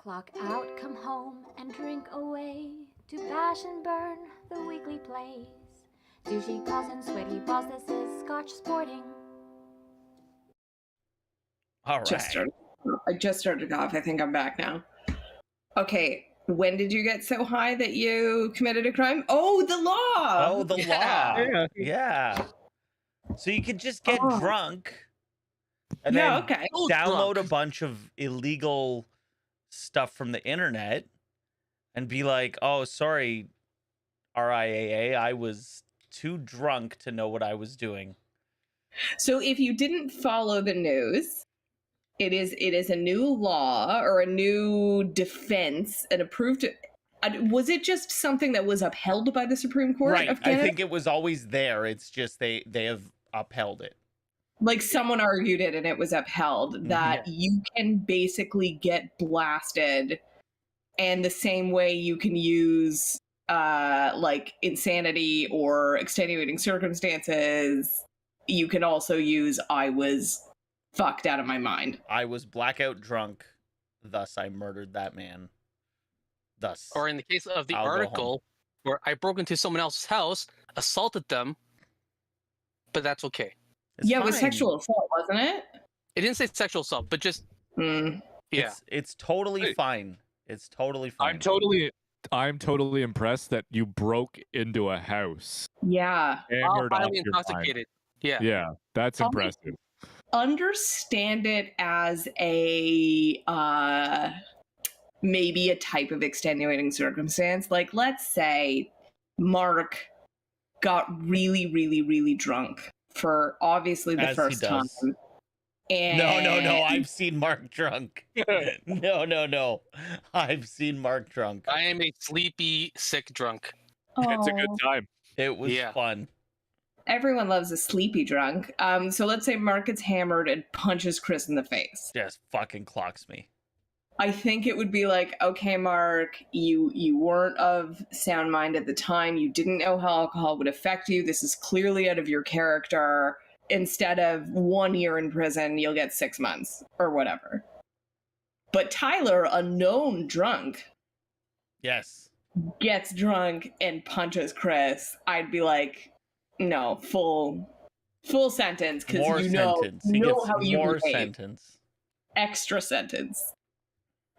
Clock out, come home, and drink away. To bash and burn the weekly plays. Douchey calls and sweaty balls, this is Scotch Sporting. All right. I just started off. I think I'm back now. Okay, when did you get so high that you committed a crime? Oh, the law! Oh, the law. Yeah. So you could just get drunk and then download a bunch of illegal stuff from the internet and be like, oh, sorry, RIAA, I was too drunk to know what I was doing. So if you didn't follow the news, it is a new law or a new defense, an approved. Was it just something that was upheld by the Supreme Court right. of Canada? I think it was always there. It's just they have upheld it. Like someone argued it and it was upheld that you can basically get blasted, and the same way you can use like insanity or extenuating circumstances, you can also use I was fucked out of my mind. I was blackout drunk, thus I murdered that man. Thus. Or in the case of the article, where I broke into someone else's house, assaulted them, but that's okay. It's yeah, fine. It was sexual assault, wasn't it? It didn't say sexual assault, but just yeah. It's totally fine. It's totally fine. I'm totally impressed that you broke into a house. Yeah. And highly intoxicated. Yeah. Yeah, that's impressive. Understand it as a maybe a type of extenuating circumstance. Like, let's say Mark got really, really, really drunk for obviously the first time. And No. I've seen Mark drunk. No. I've seen Mark drunk. I am a sleepy, sick drunk. It's a good time. It was fun. Everyone loves a sleepy drunk. So let's say Mark gets hammered and punches Chris in the face. Just fucking clocks me. I think it would be like, okay, Mark, you weren't of sound mind at the time. You didn't know how alcohol would affect you. This is clearly out of your character. Instead of 1 year in prison, you'll get 6 months or whatever. But Tyler, a known drunk, gets drunk and punches Chris. I'd be like, no, full sentence, because you know how you more behave. Sentence. Extra sentence.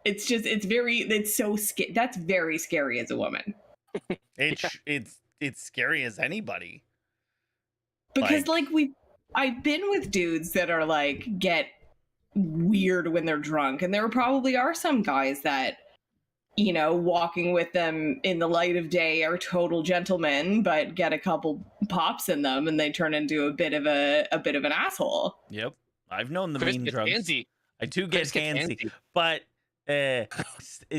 It's so scary. That's very scary as a woman. It's scary as anybody. Because I've been with dudes that are like get weird when they're drunk, and there probably are some guys that, you know, walking with them in the light of day are total gentlemen, but get a couple pops in them and they turn into a bit of an asshole. Yep, I've known the Chris mean gets drunks. handsy. I do get handsy, but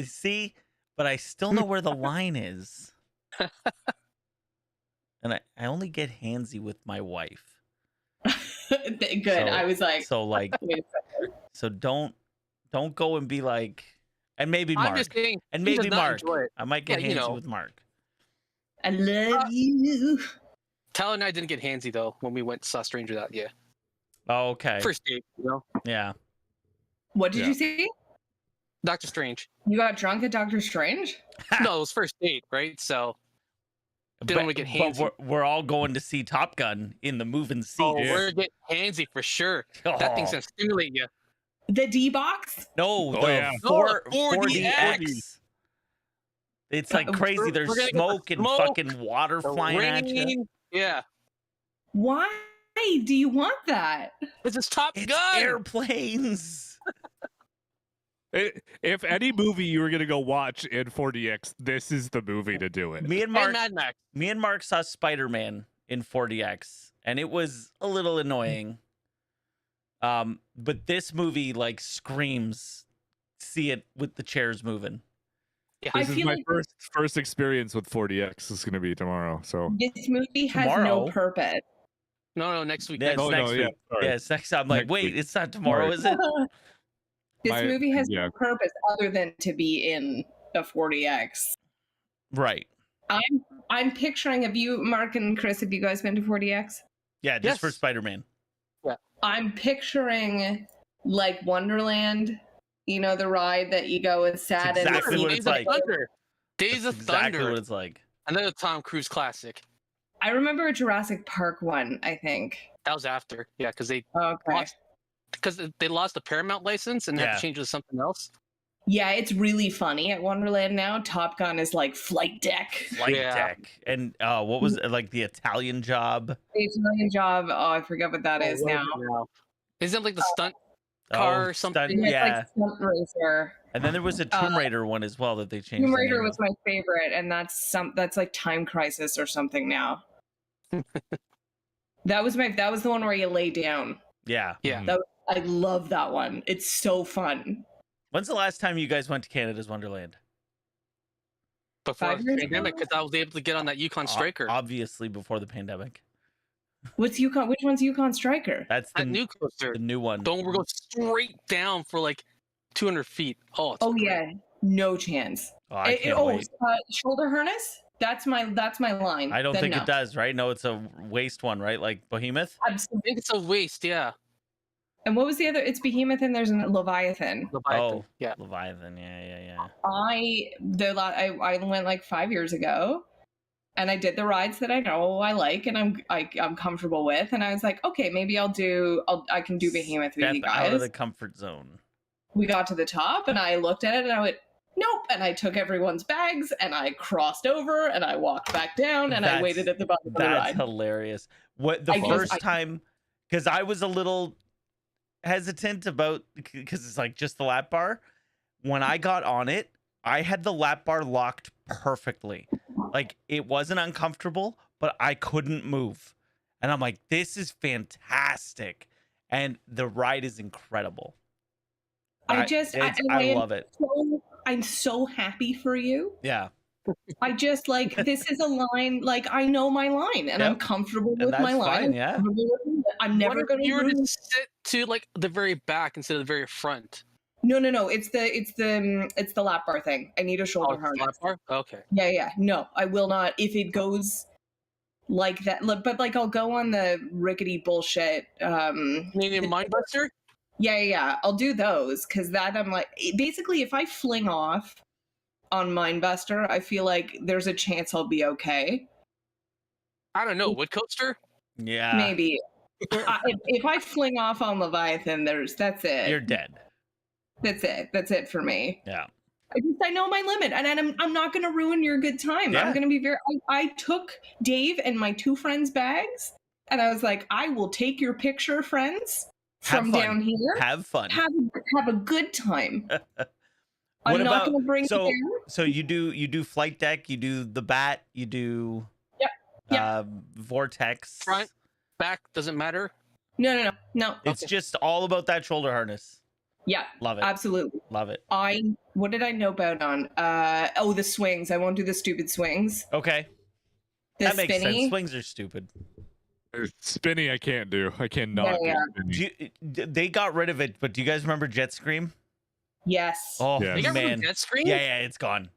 see, but I still know where the line is, and I only get handsy with my wife. Good. So, I was like, so don't go and be like, and maybe Mark, I'm just saying, and maybe Mark. It. I might get handsy with Mark. I love you. Tyler and I didn't get handsy though when we saw Stranger Out. Yeah. Oh, okay. First date, you know. Yeah. What did you see? Doctor Strange. You got drunk at Doctor Strange? No, it was first date, right? So didn't want to get handsy. But we're all going to see Top Gun in the moving seat. Oh, we're getting handsy for sure. That thing's gonna stimulate you. The D box? No, the 4DX. It's like crazy. There's smoke and fucking water flying at you. Yeah. Why do you want that? It's Top Gun. Airplanes. If any movie you were gonna go watch in 4DX, this is the movie to do it. Me and Mad Max. Mark saw Spider-Man in 4DX, and it was a little annoying. But this movie like screams, see it with the chairs moving. Yeah, this is my first experience with 4DX. Is gonna be tomorrow. So this movie has no purpose. No, next week. Next week. Yeah, it's next. I'm like, wait, it's not tomorrow, is it? This movie has no purpose other than to be in a 4DX. Right. I'm picturing, Mark and Chris, have you guys been to 4DX? Yeah, just for Spider-Man. Yeah. I'm picturing like Wonderland You know, the ride that you go with sad It's exactly what it's like. Days of exactly Thunder. What it's like. Another Tom Cruise classic. I remember a Jurassic Park one, I think. That was after. Yeah, because they lost the Paramount license and had to change it to something else. Yeah, it's really funny at Wonderland now. Top Gun is like Flight Deck. Flight Deck. And what was it, like the Italian Job? The Italian Job. Oh, I forget what that is now. Isn't it like the stunt car or something? Yeah. Like Stunt Racer. And then there was a Tomb Raider one as well that they changed. Tomb Raider was my favorite, and that's like Time Crisis or something now. That was the one where you lay down. Yeah. Yeah. I love that one. It's so fun. When's the last time you guys went to Canada's Wonderland? Before the pandemic, because I was able to get on that Yukon Striker. Obviously, before the pandemic. What's Yukon? Which one's Yukon Striker? That's the new coaster. The new one. We're going straight down for like 200 feet. Oh, yeah, no chance. Oh, I can't wait. Shoulder harness. That's my line. I don't think it does, right? No, it's a waist one, right? Like Behemoth. I think it's a waist, yeah. And what was the other? It's Behemoth and there's a Leviathan. Yeah. Leviathan, yeah. I went like 5 years ago, and I did the rides that I know I like and I'm comfortable with, and I was like, okay, maybe I can do Behemoth with you guys. Out of the comfort zone. We got to the top, and I looked at it, and I went, nope, and I took everyone's bags, and I crossed over, and I walked back down, and I waited at the bottom of the ride. That's hilarious. First time, because I was a little hesitant about, because it's like just the lap bar. When I got on it, I had the lap bar locked perfectly. Like, it wasn't uncomfortable, but I couldn't move. And I'm like, this is fantastic. And the ride is incredible. I love it. I'm so happy for you. Yeah. I just this is a line, like I know my line and I'm comfortable with my line. Yeah. I'm never going to. You were to sit to like the very back instead of the very front. No. It's the lap bar thing. I need a shoulder harness. Lap bar? Okay. Yeah. No, I will not. If it goes like that, but like I'll go on the rickety bullshit. Maybe Mindbuster? Yeah. I'll do those because that I'm like, basically if I fling off on Mindbuster, I feel like there's a chance I'll be okay. I don't know. Wood coaster? Yeah. Maybe. If I fling off on Leviathan, that's it. You're dead. That's it. That's it for me. Yeah. I know my limit, and I'm not going to ruin your good time. Yeah. I'm going to be I took Dave and my two friends' bags, and I was like, I will take your picture, friends, from down here. Have fun. Have a good time. I'm not going to bring you there. So you do Flight Deck, you do the Bat, you do Vortex. Front, back, doesn't matter? No. It's just all about that shoulder harness. Yeah. Love it. Absolutely. Love it. What did I know about on? The swings. I won't do the stupid swings. Okay. That makes sense. Swings are stupid. Spinny I can't do. I cannot do spinny. They got rid of it, but do you guys remember Jet Scream? Yes. Oh, they got rid of Jet Scream? Yeah, it's gone.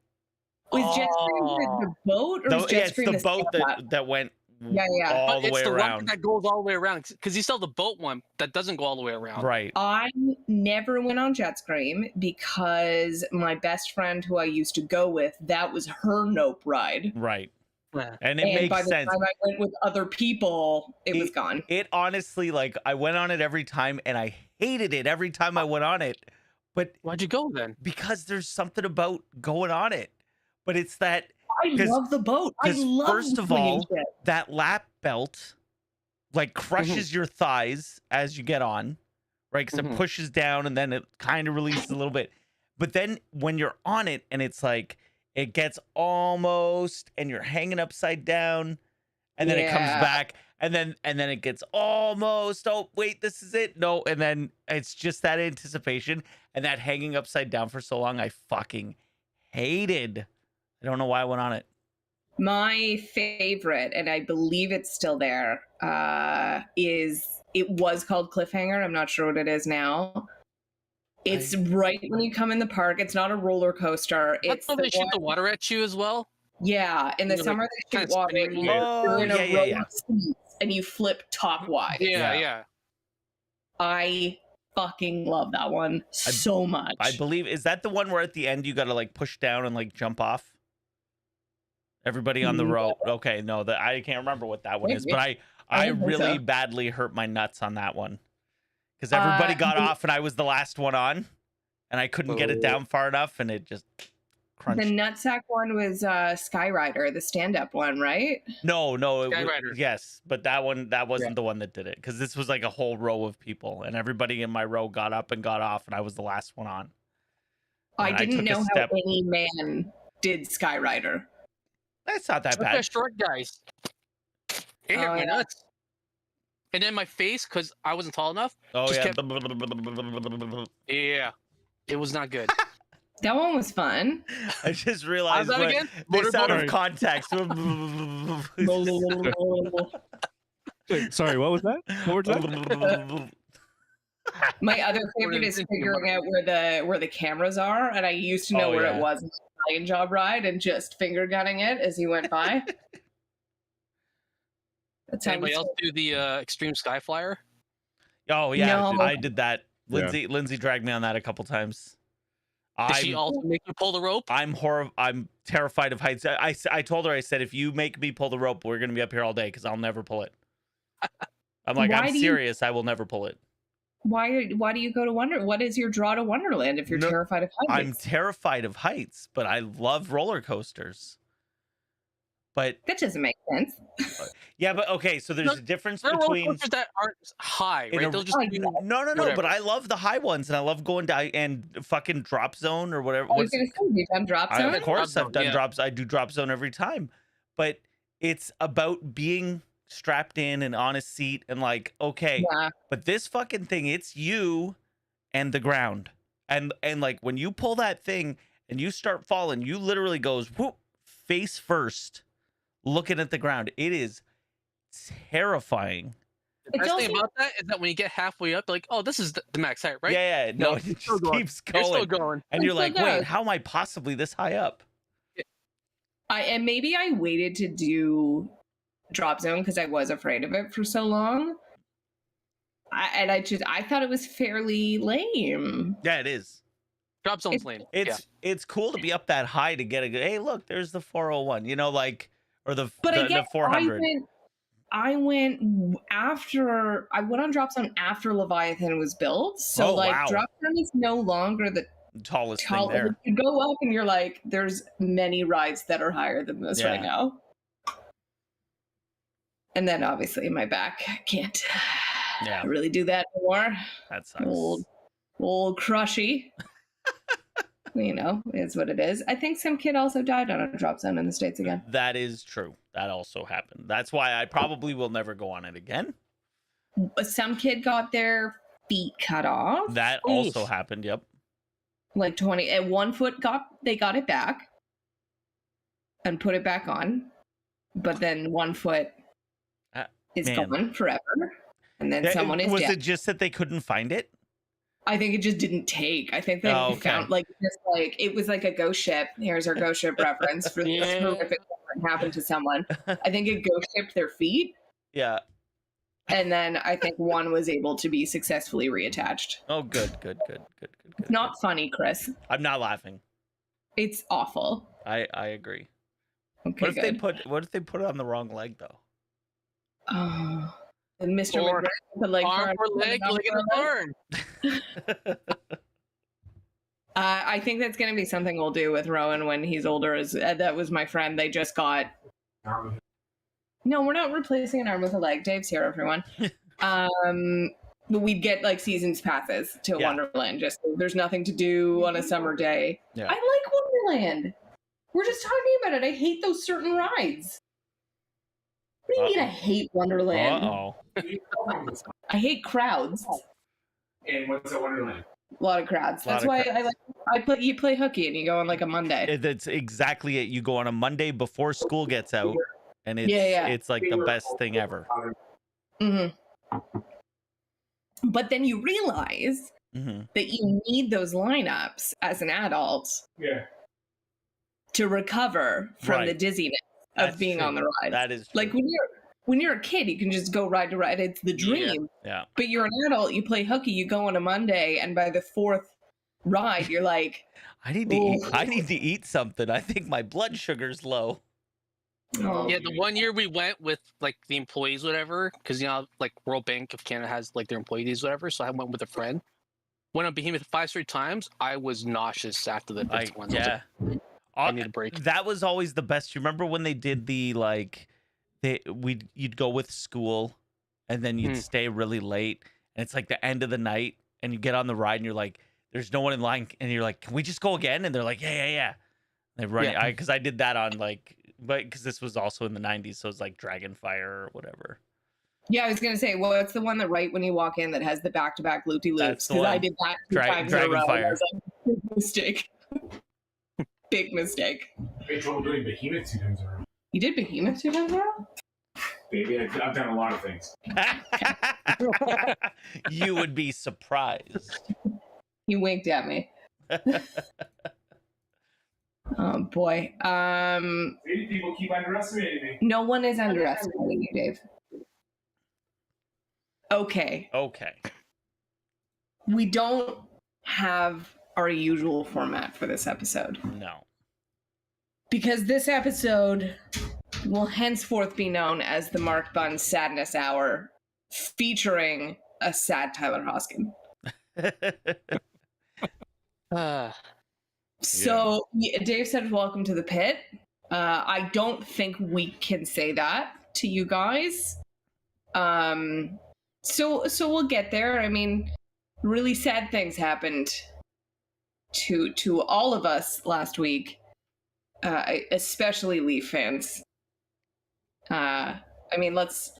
Was Jet Scream the boat? Or was Jet Scream it's the boat that went all the way around. It's the one that goes all the way around. Because you still have the boat one that doesn't go all the way around. Right. I never went on Jet Scream because my best friend who I used to go with, that was her nope ride. Right. Yeah. And it makes by the sense. time I went with other people, it was gone. It honestly, like, I went on it every time and I hated it every time I went on it. But why'd you go then? Because there's something about going on it. But it's that I love the boat. I love first of all, that lap belt like crushes your thighs as you get on, right? Because it pushes down and then it kind of releases a little bit. But then when you're on it and it's like it gets almost and you're hanging upside down and then it comes back and then it gets almost, oh wait, this is it. No, and then it's just that anticipation and that hanging upside down for so long I fucking hated. I don't know why I went on it. My favorite, and I believe it's still there, it was called Cliffhanger. I'm not sure what it is now. It's right when you come in the park. It's not a roller coaster. That's how they shoot the water at you as well? Yeah, in the summer they shoot water at you. You're in a row of seats and you flip top wide. Yeah. I fucking love that one so much. I believe, is that the one where at the end you got to like push down and like jump off? Everybody on the row. Okay, no, I can't remember what that one is, but I really badly hurt my nuts on that one because everybody got off and I was the last one on, and I couldn't get it down far enough, and it just crunched. The nutsack one was Skyrider, the stand-up one, right? No, yes, but that wasn't the one that did it, because this was like a whole row of people, and everybody in my row got up and got off, and I was the last one on. I didn't know how any man did Skyrider. That's not that bad. Short guys. It hurt my nuts. And then my face, because I wasn't tall enough. Oh, yeah. Yeah. It was not good. That one was fun. I just realized this out of context. Sorry, what was that? What was that? My other favorite is figuring out where the cameras are, and I used to know where it was in the Italian Job ride and just finger gunning it as he went by. Anybody else do the Extreme Sky Flyer? Oh yeah, no. I did that. Lindsay dragged me on that a couple times. Did she also make you pull the rope? I'm terrified of heights. I told her, I said, if you make me pull the rope, we're gonna be up here all day because I'll never pull it. I'm like, I'm serious. I will never pull it. Why do you go to what is your draw to Wonderland if you're terrified of heights? I'm terrified of heights, but I love roller coasters. But that doesn't make sense. Yeah, but okay, so there's a difference between roller coasters that aren't high, right? They'll just no, but I love the high ones, and I love going down and fucking Drop Zone or whatever. I was gonna say, you've done Drop Zone? Of course, I've done drops. I do Drop Zone every time, but it's about being strapped in and on a seat and like, okay, but this fucking thing, it's you and the ground, and like when you pull that thing and you start falling, you literally goes whoop face first, looking at the ground. It is terrifying. The best thing about that is that when you get halfway up, like, oh, this is the max height, right? Yeah, no, it just keeps going. You're still going, and you're like, wait, how am I possibly this high up? And maybe I waited to do Drop Zone because I was afraid of it for so long. I thought it was fairly lame. Yeah, it is. Drop Zone's lame. It's cool to be up that high to get a good. Hey, look, there's the 401. You know, like, or the 400. I went on Drop Zone after Leviathan was built, so Drop Zone is no longer the tallest thing there. You go up and you're like, there's many rides that are higher than this right now. And then obviously my back can't really do that anymore. That sucks. Old crushy. You know, is what it is. I think some kid also died on a Drop Zone in the States again. That is true. That also happened. That's why I probably will never go on it again. Some kid got their feet cut off. That also happened, yep. Like 20, and 1 foot they got it back and put it back on. But then 1 foot is gone forever. And then someone is dead. Was it just that they couldn't find it? I think it just didn't take. I think they found it was like a ghost ship. Here's our ghost ship reference for this horrific thing that happened to someone. I think it ghost shipped their feet. Yeah. And then I think one was able to be successfully reattached. Oh, good. It's not funny, Chris. I'm not laughing. It's awful. I agree. Okay, what if they put it on the wrong leg though? Oh. And Mr. McGregor put leg in the barn. I think that's going to be something we'll do with Rowan when he's older. That was my friend. They just got. No, we're not replacing an arm with a leg. Dave's here, everyone. But we'd get like seasons passes to Wonderland. Just there's nothing to do on a summer day. Yeah. I like Wonderland. We're just talking about it. I hate those certain rides. What do you mean I hate Wonderland? I hate crowds. And what's a Wonderland? A lot of crowds. That's why you play hooky and you go on like a Monday. That's exactly it. You go on a Monday before school gets out, and it's like the best thing ever. Mm-hmm. But then you realize that you need those lineups as an adult to recover from the dizziness of being on the ride. That is true. Like when when you're a kid, you can just go ride to ride. It's the dream. Yeah. But you're an adult, you play hooky, you go on a Monday, and by the 4th ride, you're like, I need to eat something. I think my blood sugar's low. oh. Yeah, the one year we went with like the employees, whatever, because like World Bank of Canada has like their employees, whatever. So I went with a friend. Went on Behemoth 5 straight times. I was nauseous after the 5th one. Yeah. I need a break. That was always the best. You remember when they did the like, you'd go with school, and then you'd stay really late, and it's like the end of the night, and you get on the ride, and you're like, there's no one in line, and you're like, can we just go again? And they're like, yeah. They run because I did that on like, but because this was also in the 90s, so it's like Dragonfire or whatever. Yeah, I was gonna say, well, it's the one that right when you walk in that has the back-to-back loopy-loops, because I did that 2 times in a row. Dragonfire. Big mistake. Big mistake. I had trouble doing Behemoth 2 times in a row. You did Behemoth 2 times in a row? Baby, I've done a lot of things. You would be surprised. He winked at me. Oh boy. Maybe people keep underestimating me. No one is underestimating you, Dave. Okay. We don't have our usual format for this episode. No. Because this episode will henceforth be known as the Mark Bunn Sadness Hour, featuring a sad Tyler Hoskin. So Dave said, welcome to the pit. I don't think we can say that to you guys. So we'll get there. I mean, really sad things happened to all of us last week, especially Leaf fans. I mean, let's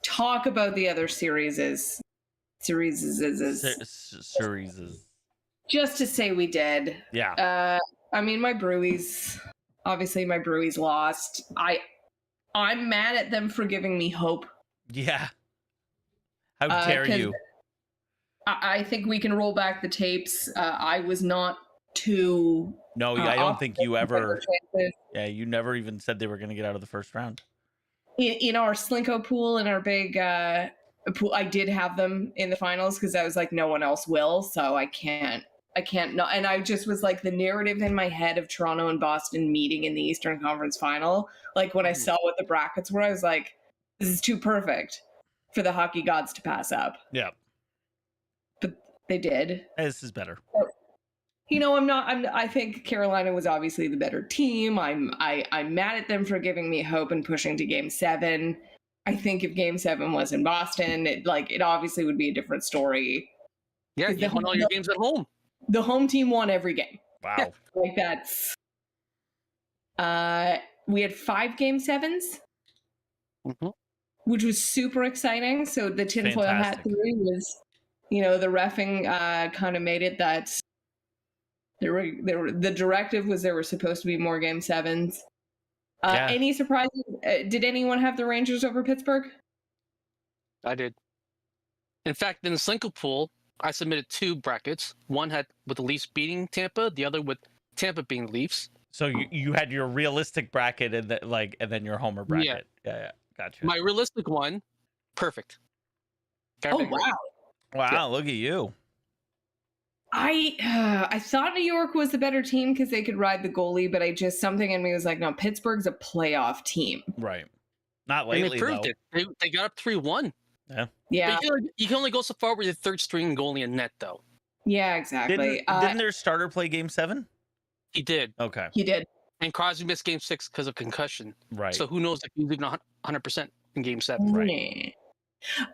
talk about the other series. Just to say we did. Yeah. I mean, my Brewies lost. I'm mad at them for giving me hope. Yeah. How dare you? I think we can roll back the tapes. I was not too. No, I don't think you ever. Yeah, you never even said they were going to get out of the first round. In our Slinko pool, in our big pool, I did have them in the finals because I was like, no one else will, so I can't not. And I just was like, the narrative in my head of Toronto and Boston meeting in the Eastern Conference Final, like when I saw what the brackets were, I was like, this is too perfect for the hockey gods to pass up. Yeah. But they did. This is better. I think Carolina was obviously the better team. I'm mad at them for giving me hope and pushing to Game 7. I think if Game 7 was in Boston, it obviously would be a different story. Yeah, you won all your games at home. The home team won every game. Wow. Like that's we had 5 Game 7s. Mm-hmm. Which was super exciting. So the tinfoil hat theory was, the reffing kind of made it that the directive was there were supposed to be more Game 7s. Any surprises? Did anyone have the Rangers over Pittsburgh? I did. In fact, in the Slinko pool, I submitted 2 brackets. One had with the Leafs beating Tampa, the other with Tampa beating the Leafs. So you had your realistic bracket and then your homer bracket. Yeah. Gotcha. My realistic one, perfect. Oh wow! Wow, yeah. Look at you. I thought New York was the better team because they could ride the goalie, but something in me was like, no, Pittsburgh's a playoff team. Right. Not lately, and they proved it. They got up 3-1. Yeah. You can only go so far with your third string goalie in net, though. Yeah, exactly. Didn't their starter play Game 7? He did. Okay. He did. And Crosby missed Game 6 because of concussion. Right. So who knows if he's even 100% in Game 7. Right.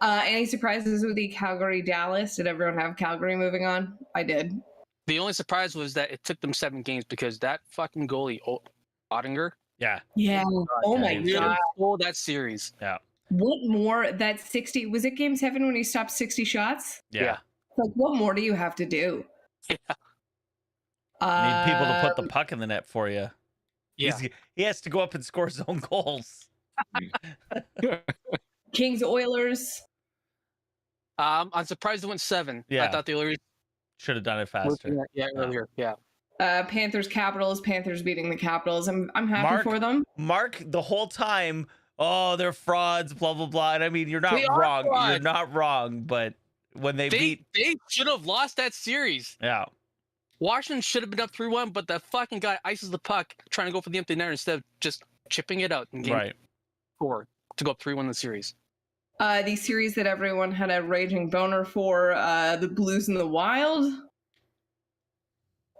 Any surprises with the Calgary-Dallas? Did everyone have Calgary moving on? I did. The only surprise was that it took them 7 games because that fucking goalie, Ottinger. Yeah. Yeah. Oh my God. Stole that series. Yeah. What more? That 60, was it Game 7 when he stopped 60 shots? Yeah. Like, what more do you have to do? Yeah. Need people to put the puck in the net for you. Yeah. He has to go up and score his own goals. Kings Oilers. I'm surprised it went 7. Yeah. I thought the Oilers should have done it faster. Earlier. Yeah. Panthers Capitals. Panthers beating the Capitals. I'm happy for them. Mark, the whole time, oh, they're frauds, blah blah blah. And I mean, you're not They are wrong. You're frauds. not wrong, but when they beat, They should have lost that series. yeah, Washington should have been up 3-1, but that fucking guy ices the puck trying to go for the empty net instead of just chipping it out in game 4 to go up 3-1 in the series. The series that everyone had a raging boner for, the Blues and the Wild.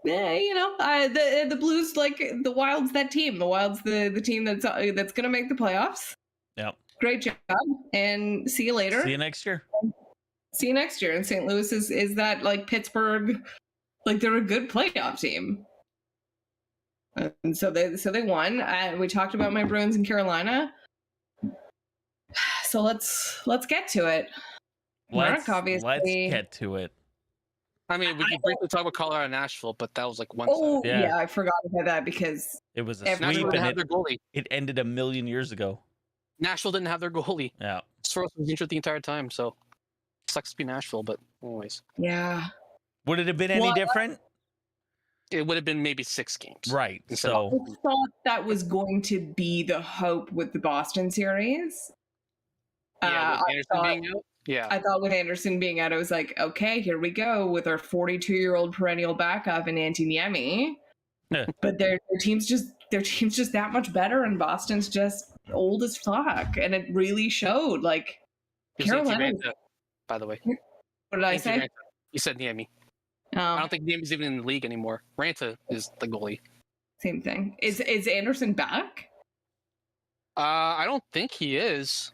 Yeah, you know, the Blues, like the Wild's that team. The Wild's the team that's gonna make the playoffs. Yep. Great job, and see you later. See you next year. See you next year. And St. Louis is that like Pittsburgh, like they're a good playoff team. And so they won. We talked about my Bruins in Carolina. So let's get to it. Let's obviously. get to it. I mean, we could briefly talk about Colorado and Nashville, but that was like one Oh, side. yeah, I forgot about that because it was a everyone sweep Nashville didn't have and their goalie. it ended a million years ago. Nashville didn't have their goalie. Yeah. Soros was injured the entire time, so sucks to be Nashville, but anyways. yeah. Would it have been any different? It would have been maybe 6 games. Right. I So thought that was going to be the hope with the Boston series. Yeah, with Anderson being out. Yeah. I thought with Anderson being out, I was like, okay, here we go with our 42-year-old perennial backup in Antiniemi. Yeah. But their team's just that much better, and Boston's just old as fuck, and it really showed. Like Carolina, by the way. What did I say? Ranta. You said Niemi. I don't think Niemi's even in the league anymore. Ranta is the goalie. Same thing. Is Anderson back? I don't think he is.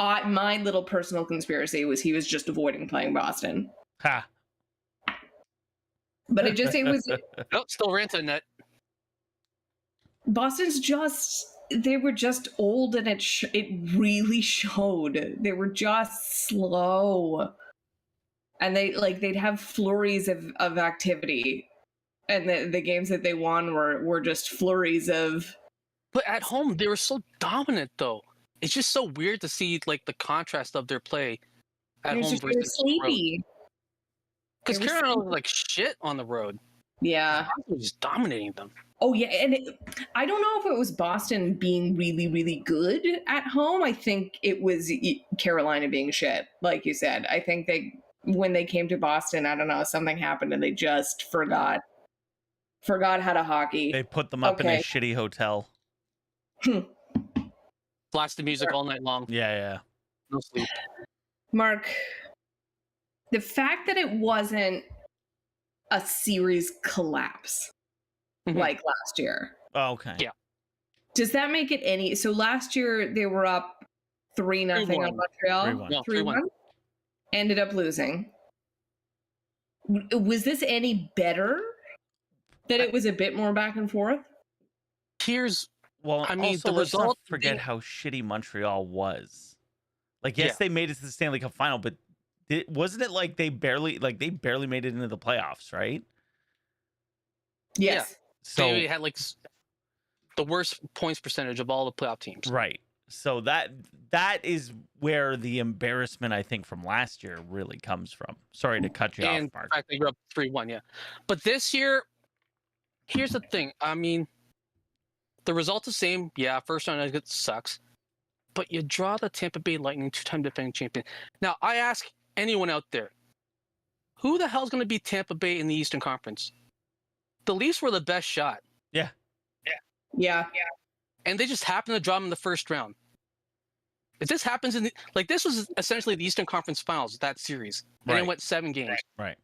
My little personal conspiracy was he was just avoiding playing Boston. ha. But it was Nope, still Ranta in net. Boston's they were just old, and it really showed. They were just slow, and they'd have flurries of activity, and the games that they won were just flurries of. But at home, they were so dominant, though. It's just so weird to see like the contrast of their play at home versus sleepy. Because Carolina was like shit on the road. Yeah, Boston was just dominating them. Oh yeah, and I don't know if it was Boston being really, really good at home. I think it was Carolina being shit, like you said. I think when they came to Boston, I don't know, something happened and they just forgot how to hockey. They put them up in a shitty hotel. Blasted music all night long. Yeah. No sleep. Mark, the fact that it wasn't a series collapse like last year. Oh, okay. Yeah. Does that make it any? So last year they were up 3-0 on Montreal. 3-1. Ended up losing. Was this any better? That it was a bit more back and forth? I mean, also, the result. Not forget they, how shitty Montreal was. Like, yes, they made it to the Stanley Cup final, but wasn't it like they barely made it into the playoffs, right? Yes. Yeah. So they had like the worst points percentage of all the playoff teams. Right. So that is where the embarrassment, I think, from last year really comes from. Sorry to cut you off, Mark. In fact, they grew up 3-1, yeah. But this year, here's the thing. I mean, the result's the same. Yeah, first round exit sucks. But you draw the Tampa Bay Lightning, 2-time defending champion. Now, I ask anyone out there, who the hell's going to beat Tampa Bay in the Eastern Conference? The Leafs were the best shot. Yeah. And they just happened to draw them in the first round. If this happens this was essentially the Eastern Conference Finals, that series. And it went 7 games. Right.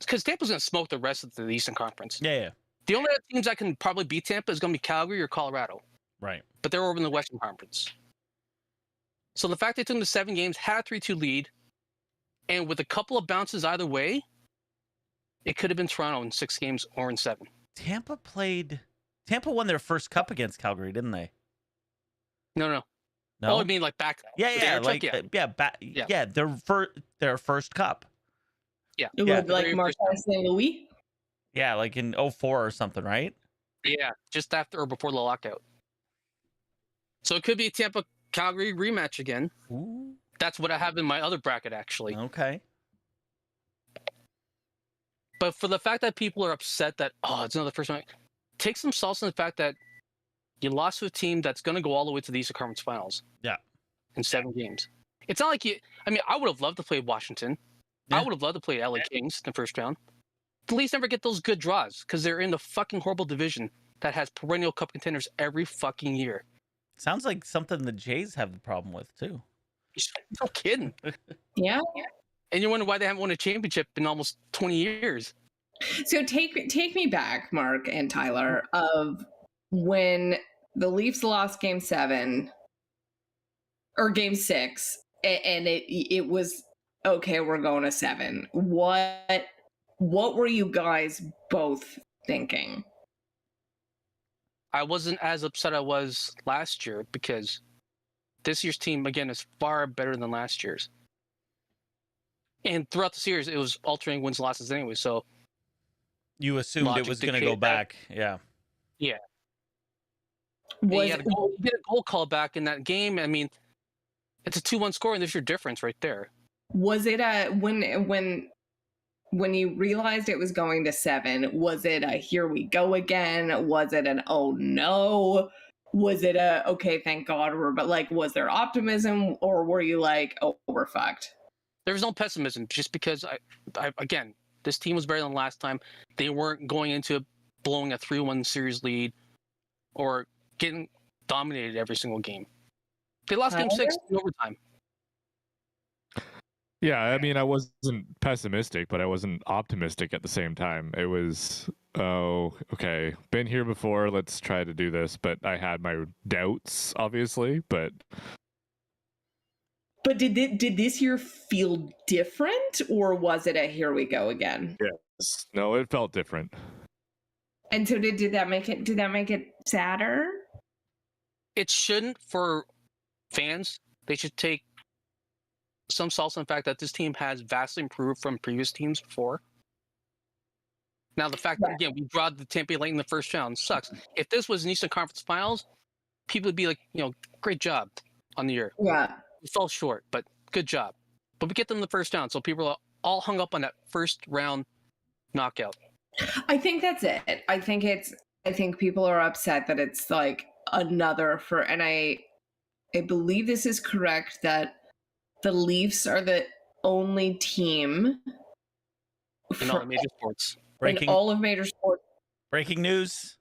Because Tampa's going to smoke the rest of the Eastern Conference. Yeah. The only other teams that can probably beat Tampa is going to be Calgary or Colorado. Right. But they're over in the Western Conference. So the fact they took them to 7 games, had a 3-2 lead, and with a couple of bounces either way, it could have been Toronto in 6 games or in 7. Tampa won their first cup against Calgary, didn't they? No. No. Oh, I mean like back. Yeah. Their first cup. Yeah. Like Marcel St. Louis. Yeah, like in 2004 or something, right? Yeah, just after or before the lockout. So it could be a Tampa Calgary rematch again. Ooh. That's what I have in my other bracket, actually. Okay. But for the fact that people are upset that, it's another first round, take some solace in the fact that, You lost to a team that's going to go all the way to the Eastern Conference Finals. Yeah. In 7 games. It's not like you. I mean, I would have loved to play Washington. Yeah. I would have loved to play LA Kings in the first round. The Leafs never get those good draws because they're in the fucking horrible division that has perennial cup contenders every fucking year. Sounds like something the Jays have the problem with too. No kidding. Yeah. And you wonder why they haven't won a championship in almost 20 years. So take me back, Mark and Tyler, of when the Leafs lost Game 7 or Game 6, and it was okay. We're going to 7. What were you guys both thinking? I wasn't as upset I was last year because this year's team again is far better than last year's. And throughout the series, it was alternating wins and losses anyway. So you assumed it was going to go back, yeah. Yeah. You get a goal call back in that game. I mean, it's a 2-1 score, and there's your difference right there. Was it when you realized it was going to 7? Was it a here we go again? Was it an oh no? Was it a okay, thank God but like, was there optimism, or were you like, oh, we're fucked? There was no pessimism, just because I again, this team was better than last time. They weren't going into blowing a 3-1 series lead or getting dominated every single game. They lost Game 6 in overtime. Yeah, I mean, I wasn't pessimistic, but I wasn't optimistic at the same time. It was, oh, okay, been here before, let's try to do this. But I had my doubts, obviously, But did this year feel different, or was it a here we go again? Yes. No, it felt different. And so did that make it sadder? It shouldn't for fans. They should take some solace in the fact that this team has vastly improved from previous teams before. Now, the fact that, again, we brought the Tampa Bay Lightning in the first round sucks. If this was an Eastern Conference Finals, people would be like, great job on the year. Yeah. We fell short, but good job. But we get them in the first round, so people are all hung up on that first round knockout. I think that's it. I think people are upset that it's like another and I believe this is correct, that the Leafs are the only team in all the major sports. In all of major sports. Breaking news.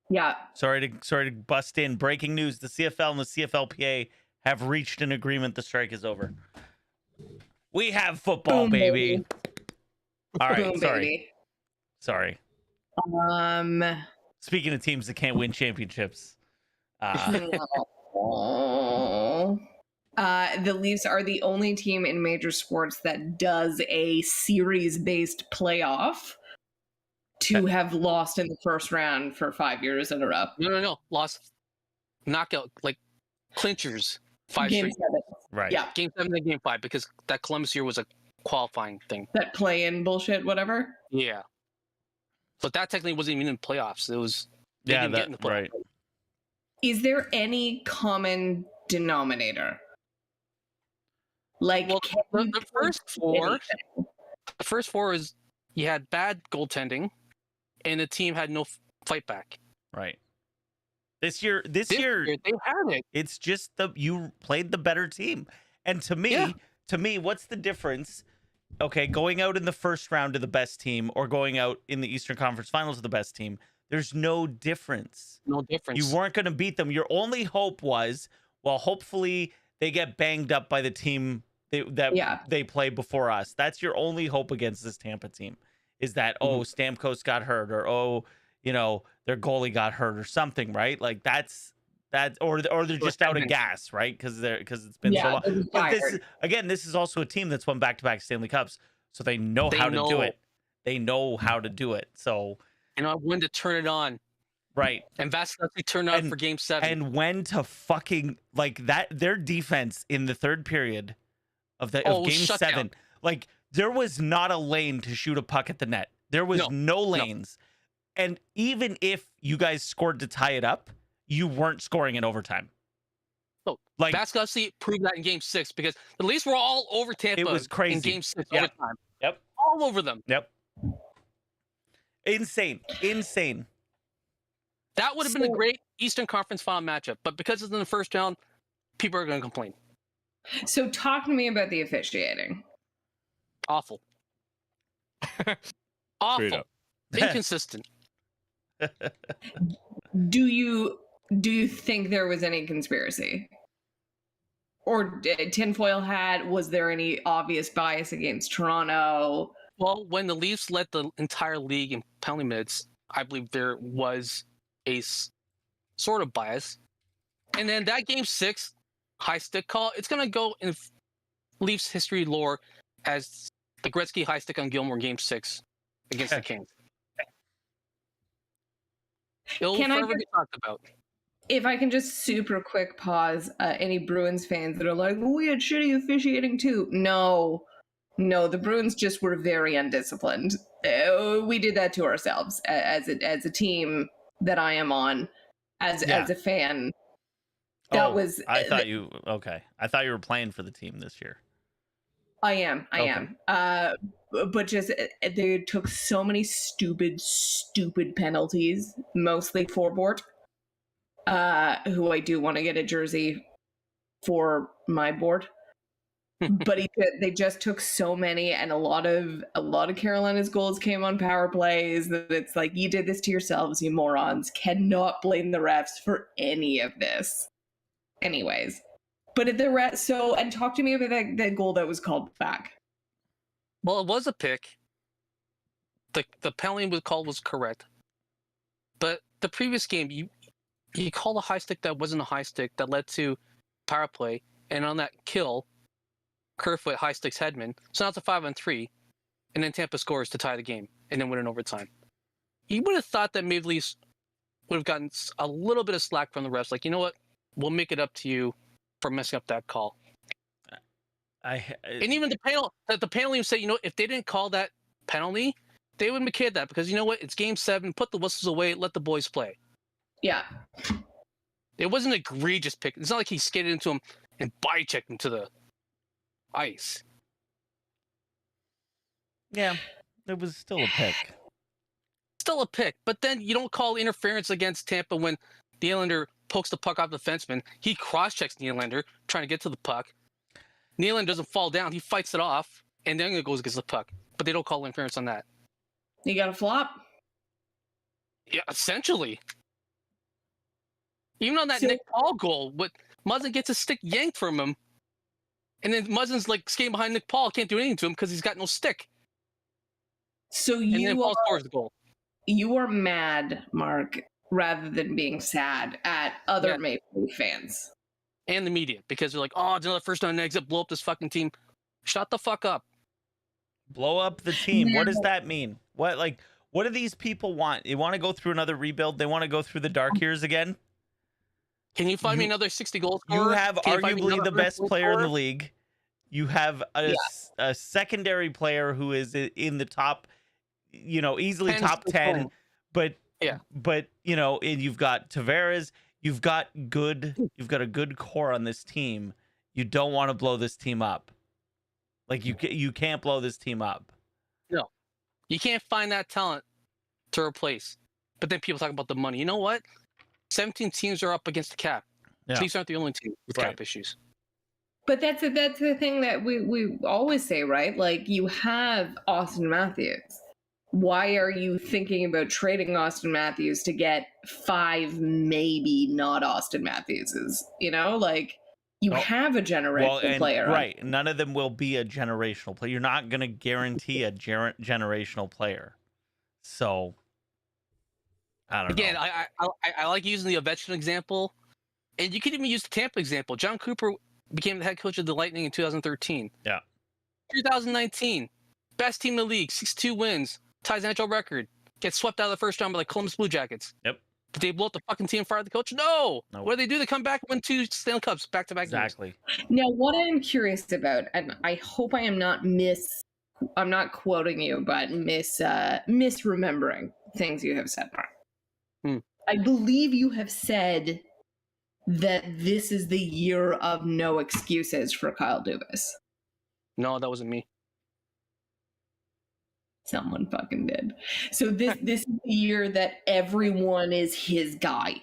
Yeah. Sorry to bust in. Breaking news: the CFL and the CFLPA have reached an agreement. The strike is over. We have football, baby. All right. Boom, sorry. baby. Sorry. Speaking of teams that can't win championships, the Leafs are the only team in major sports that does a series-based playoff to have lost in the first round for 5 years in a row. No. Lost knockout, like clinchers, 5 Game straight. 7. right? Yeah. Game 7 and Game 5, because that Columbus year was a qualifying thing. That play-in bullshit, whatever. Yeah. But that technically wasn't even in playoffs. It was they didn't get in the playoffs. Right. Is there any common denominator? Like, Well, the first four is you had bad goaltending, and the team had no fight back. Right. This year they had it. It's just you played the better team, and to me, what's the difference? Okay, going out in the first round to the best team, or going out in the Eastern Conference Finals to the best team. There's no difference. No difference. You weren't going to beat them. Your only hope was, well, hopefully they get banged up by the team they play before us. That's your only hope against this Tampa team, is that, Stamkos got hurt, or, their goalie got hurt or something, right? Like that's or they're just out of gas, right? Because it's been so long. But this is also a team that's won back-to-back Stanley Cups, so they know how to do it. They know how to do it. So when to turn it on. Right. And Vasilevsky turned on for Game 7. And when to fucking like that, their defense in the third period of Game 7, down. like there was not a lane to shoot a puck at the net. There was no lanes. No. And even if you guys scored to tie it up, you weren't scoring in overtime. So Vasilevsky proved that in Game 6, because the Leafs were all over Tampa. It was crazy in Game 6 overtime. Yep. All over them. Yep. Insane. That would have been a great Eastern Conference final matchup, but because it's in the first round, people are going to complain. So talk to me about the officiating. Awful. Awful. Inconsistent. Do you think there was any conspiracy? Or tinfoil hat? Was there any obvious bias against Toronto? Well, when the Leafs led the entire league in penalty minutes, I believe there was a sort of bias. And then that game 6 high stick call, it's going to go in Leafs history lore as the Gretzky high stick on Gilmore game 6 against the Kings. It'll forever be talked about. If I can just super quick pause, any Bruins fans that are like, well, we had shitty officiating too. No, the Bruins just were very undisciplined. We did that to ourselves as a team that I am on, as a fan. I thought you were playing for the team this year. I am. But just they took so many stupid penalties, mostly for Bort, who I do want to get a jersey for my Bort. But they just took so many, and a lot of Carolina's goals came on power plays. That it's like, you did this to yourselves, you morons. Cannot blame the refs for any of this. Anyways, but at the and talk to me about that goal that was called back. Well, it was a pick. The penalty was called was correct, but the previous game you called a high stick that wasn't a high stick that led to power play, and on that kill, Kerfoot high sticks Hedman. So now it's a 5-on-3, and then Tampa scores to tie the game and then win in overtime. You would have thought that Maple Leafs would have gotten a little bit of slack from the refs. Like, you know what? We'll make it up to you for messing up that call. And even the panel even said, you know, if they didn't call that penalty, they wouldn't have cared that, because you know what? It's game 7. Put the whistles away. Let the boys play. Yeah. It wasn't an egregious pick. It's not like he skated into him and body checked him to the ice. Yeah, it was still a pick. Still a pick, but then you don't call interference against Tampa when Nylander pokes the puck off the defenseman. He cross-checks Nylander, trying to get to the puck. Nylander doesn't fall down. He fights it off, and then it goes against the puck. But they don't call interference on that. You got a flop? Yeah, essentially. Even on that Nick Paul goal, Muzzin gets a stick yanked from him, and then Muzzin's like skating behind Nick Paul, can't do anything to him because he's got no stick. So and then Paul scores the goal. You are mad, Mark, rather than being sad at other Maple Leaf fans. And the media, because they're like, oh, it's another first round exit, blow up this fucking team. Shut the fuck up. Blow up the team. What does that mean? What do these people want? They want to go through another rebuild? They want to go through the dark years again? Can you find me another 60 goal scorer? You have arguably the best player in the league. You have a secondary player who is in the top, easily top 10. But you know, and you've got Tavares. You've got a good core on this team. You don't want to blow this team up. Like you can't blow this team up. No, you can't find that talent to replace. But then people talk about the money. You know what? 17 teams are up against the cap. Yeah. Chiefs aren't the only team with cap issues. But that's the thing that we always say, right? Like, you have Austin Matthews. Why are you thinking about trading Austin Matthews to get 5 maybe not Austin Matthewses? Like, you have a generational player. Right. None of them will be a generational player. You're not going to guarantee a generational player. So, I don't know. Again, I like using the Ovechkin example. And you could even use the Tampa example. John Cooper became the head coach of the Lightning in 2013. Yeah. 2019, best team in the league, 62 wins, ties NHL record, gets swept out of the first round by the Columbus Blue Jackets. Yep. Did they blow up the fucking team and fire the coach? No. Nope. What do they do? They come back and win 2 Stanley Cups back-to-back Exactly. years. Now, what I'm curious about, and I hope I am not I'm not quoting you, but misremembering things you have said, Mark. I believe you have said that this is the year of no excuses for Kyle Dubas. No, that wasn't me. Someone fucking did. So this is the year that everyone is his guy.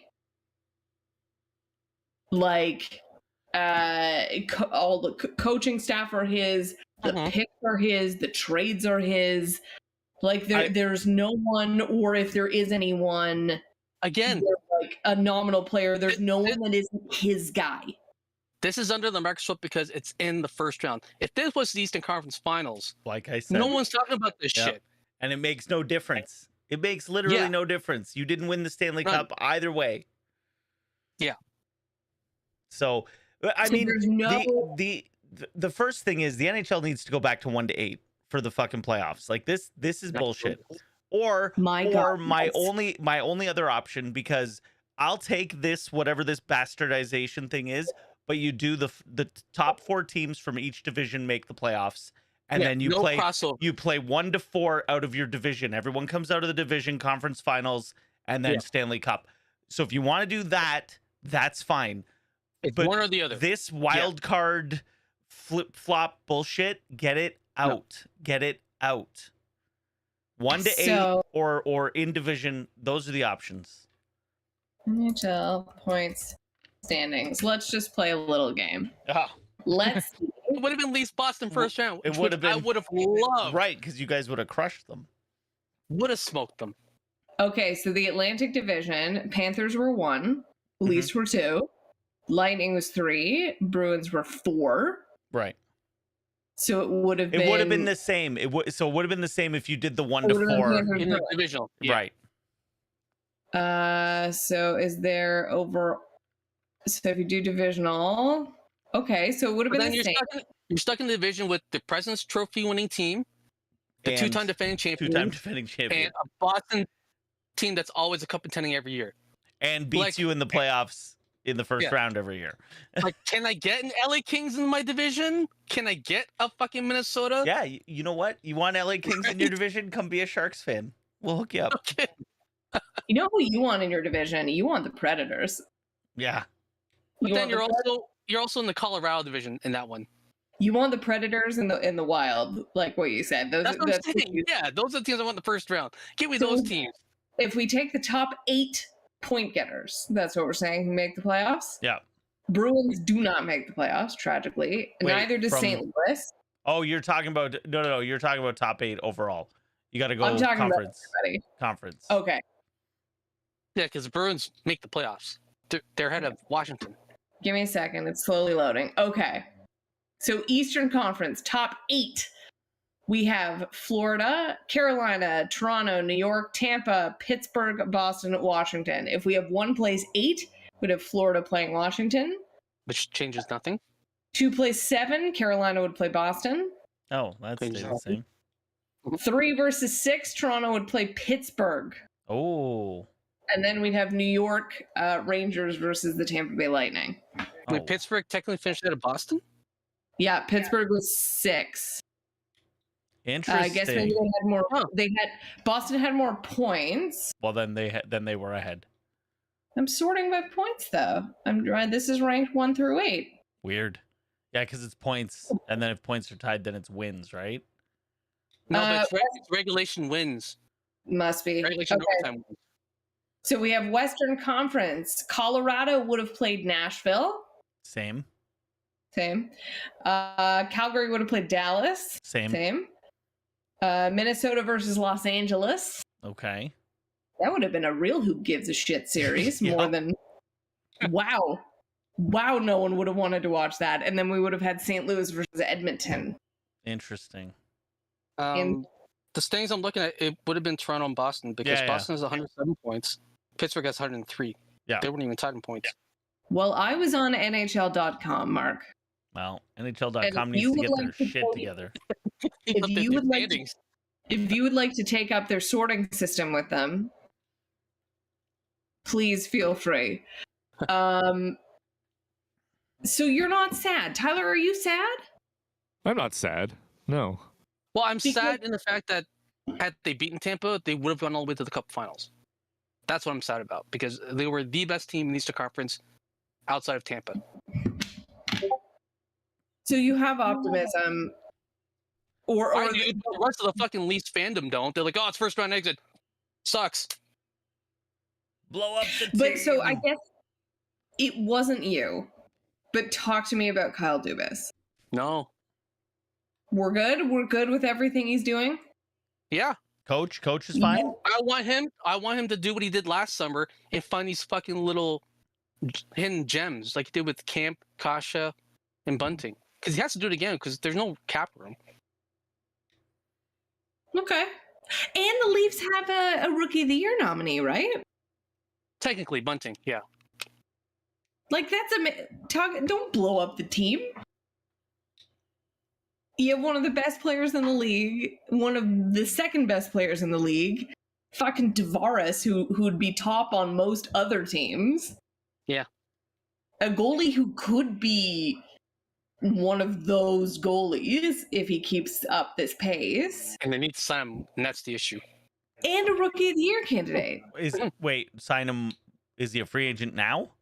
Like, all the coaching staff are his. The picks are his. The trades are his. Like there's no one, or if there is anyone, again, like a nominal player, there's no one that isn't his guy. This is under the microscope because it's in the first round. If this was the Eastern Conference Finals, like I said, no one's talking about this shit. And it makes no difference. It makes literally no difference. You didn't win the Stanley Cup either way. Yeah. So I mean, the first thing is the NHL needs to go back to 1-8 for the fucking playoffs. Like this is bullshit. Or my only other option, because I'll take this, whatever this bastardization thing is, but you do the top 4 teams from each division make the playoffs, and then you play crossover. You play 1 to 4 out of your division. Everyone comes out of the division conference finals, and then Stanley Cup. So if you want to do that, that's fine. It's but one or the other. This wild card flip flop bullshit, get it out. No. Get it out. 1 to 8 or in division. Those are the options. NHL points standings. Let's just play a little game. Let's see. It would have been Leafs Boston first round. It would have been. I would have loved. Right, because you guys would have crushed them. Would have smoked them. Okay, so the Atlantic Division, Panthers were 1, Leafs were 2, Lightning was 3, Bruins were 4. Right. So it would have been. It would have been the same. It would have been the same if you did the 1 to 4 in the divisional. Yeah. Right. So is there over? So if you do divisional, okay. So it would have been the same. You're stuck in the division with the President's Trophy winning team, the 2-time defending champion, and a Boston team that's always a cup contending every year, and beats you in the playoffs in the first round every year. Like, can I get an LA Kings in my division? Can I get a fucking Minnesota? Yeah, you know what? You want LA Kings in your division? Come be a Sharks fan. We'll hook you up. Okay. You know who you want in your division? You want the Predators. Yeah. But then you're also in the Colorado division in that one. You want the Predators in the Wild, like what you said. That's what I'm saying. Yeah, those are the teams I want in the first round. Give me those teams. If we take the top 8 point getters, that's what we're saying, who make the playoffs. Yeah. Bruins do not make the playoffs, tragically. Neither does St. Louis. Oh, you're talking about no. You're talking about top 8 overall. You got to go conference. Conference. Okay. Yeah, because the Bruins make the playoffs. They're ahead of Washington. Give me a second. It's slowly loading. Okay. So Eastern Conference, top 8. We have Florida, Carolina, Toronto, New York, Tampa, Pittsburgh, Boston, Washington. If we have one place 8, we'd have Florida playing Washington. Which changes nothing. 2 plays 7, Carolina would play Boston. Oh, that's the same. 3 versus 6, Toronto would play Pittsburgh. Oh. And then we'd have New York Rangers versus the Tampa Bay Lightning. Would Pittsburgh technically finish out of Boston? Yeah, Pittsburgh was 6. Interesting. I guess maybe they had more. Boston had more points. Well, then they were ahead. I'm sorting by points though. This is ranked 1 through 8. Weird. Yeah, because it's points, and then if points are tied, then it's wins, right? No, but it's regulation wins. Must be. Regulation overtime wins. So we have Western Conference. Colorado would have played Nashville. Same. Calgary would have played Dallas. Same. Minnesota versus Los Angeles. Okay. That would have been a real who gives a shit series. More than wow, no one would have wanted to watch that. And then we would have had St. Louis versus Edmonton. Interesting. The standings I'm looking at, it would have been Toronto and Boston, because Boston has 107 points. Pittsburgh has 103. Yeah. They weren't even tied in points. Well, I was on NHL.com, Mark. Well, NHL.com needs to get their shit together. If you would like to take up their sorting system with them, please feel free. So you're not sad. Tyler, are you sad? I'm not sad. No. Well, I'm sad in the fact that had they beaten Tampa, they would have gone all the way to the Cup Finals. That's what I'm sad about, because they were the best team in the Eastern Conference outside of Tampa. So you have optimism. Or the rest of the fucking Leafs fandom don't. They're like, oh, it's first round exit. Sucks. Blow up the team. But so I guess it wasn't you. But talk to me about Kyle Dubas. No. We're good? We're good with everything he's doing? Yeah. Coach is fine. I want him to do what he did last summer and find these fucking little hidden gems like he did with Camp, Kasha, and Bunting. Because he has to do it again because there's no cap room. Okay. And the Leafs have a Rookie of the Year nominee, right? Technically, Bunting, yeah. Like, don't blow up the team. You have one of the best players in the league, one of the second best players in the league, fucking Tavares, who'd be top on most other teams. Yeah. A goalie who could be one of those goalies if he keeps up this pace. And they need to sign him, and that's the issue. And a Rookie of the Year candidate. Sign him. Is he a free agent now?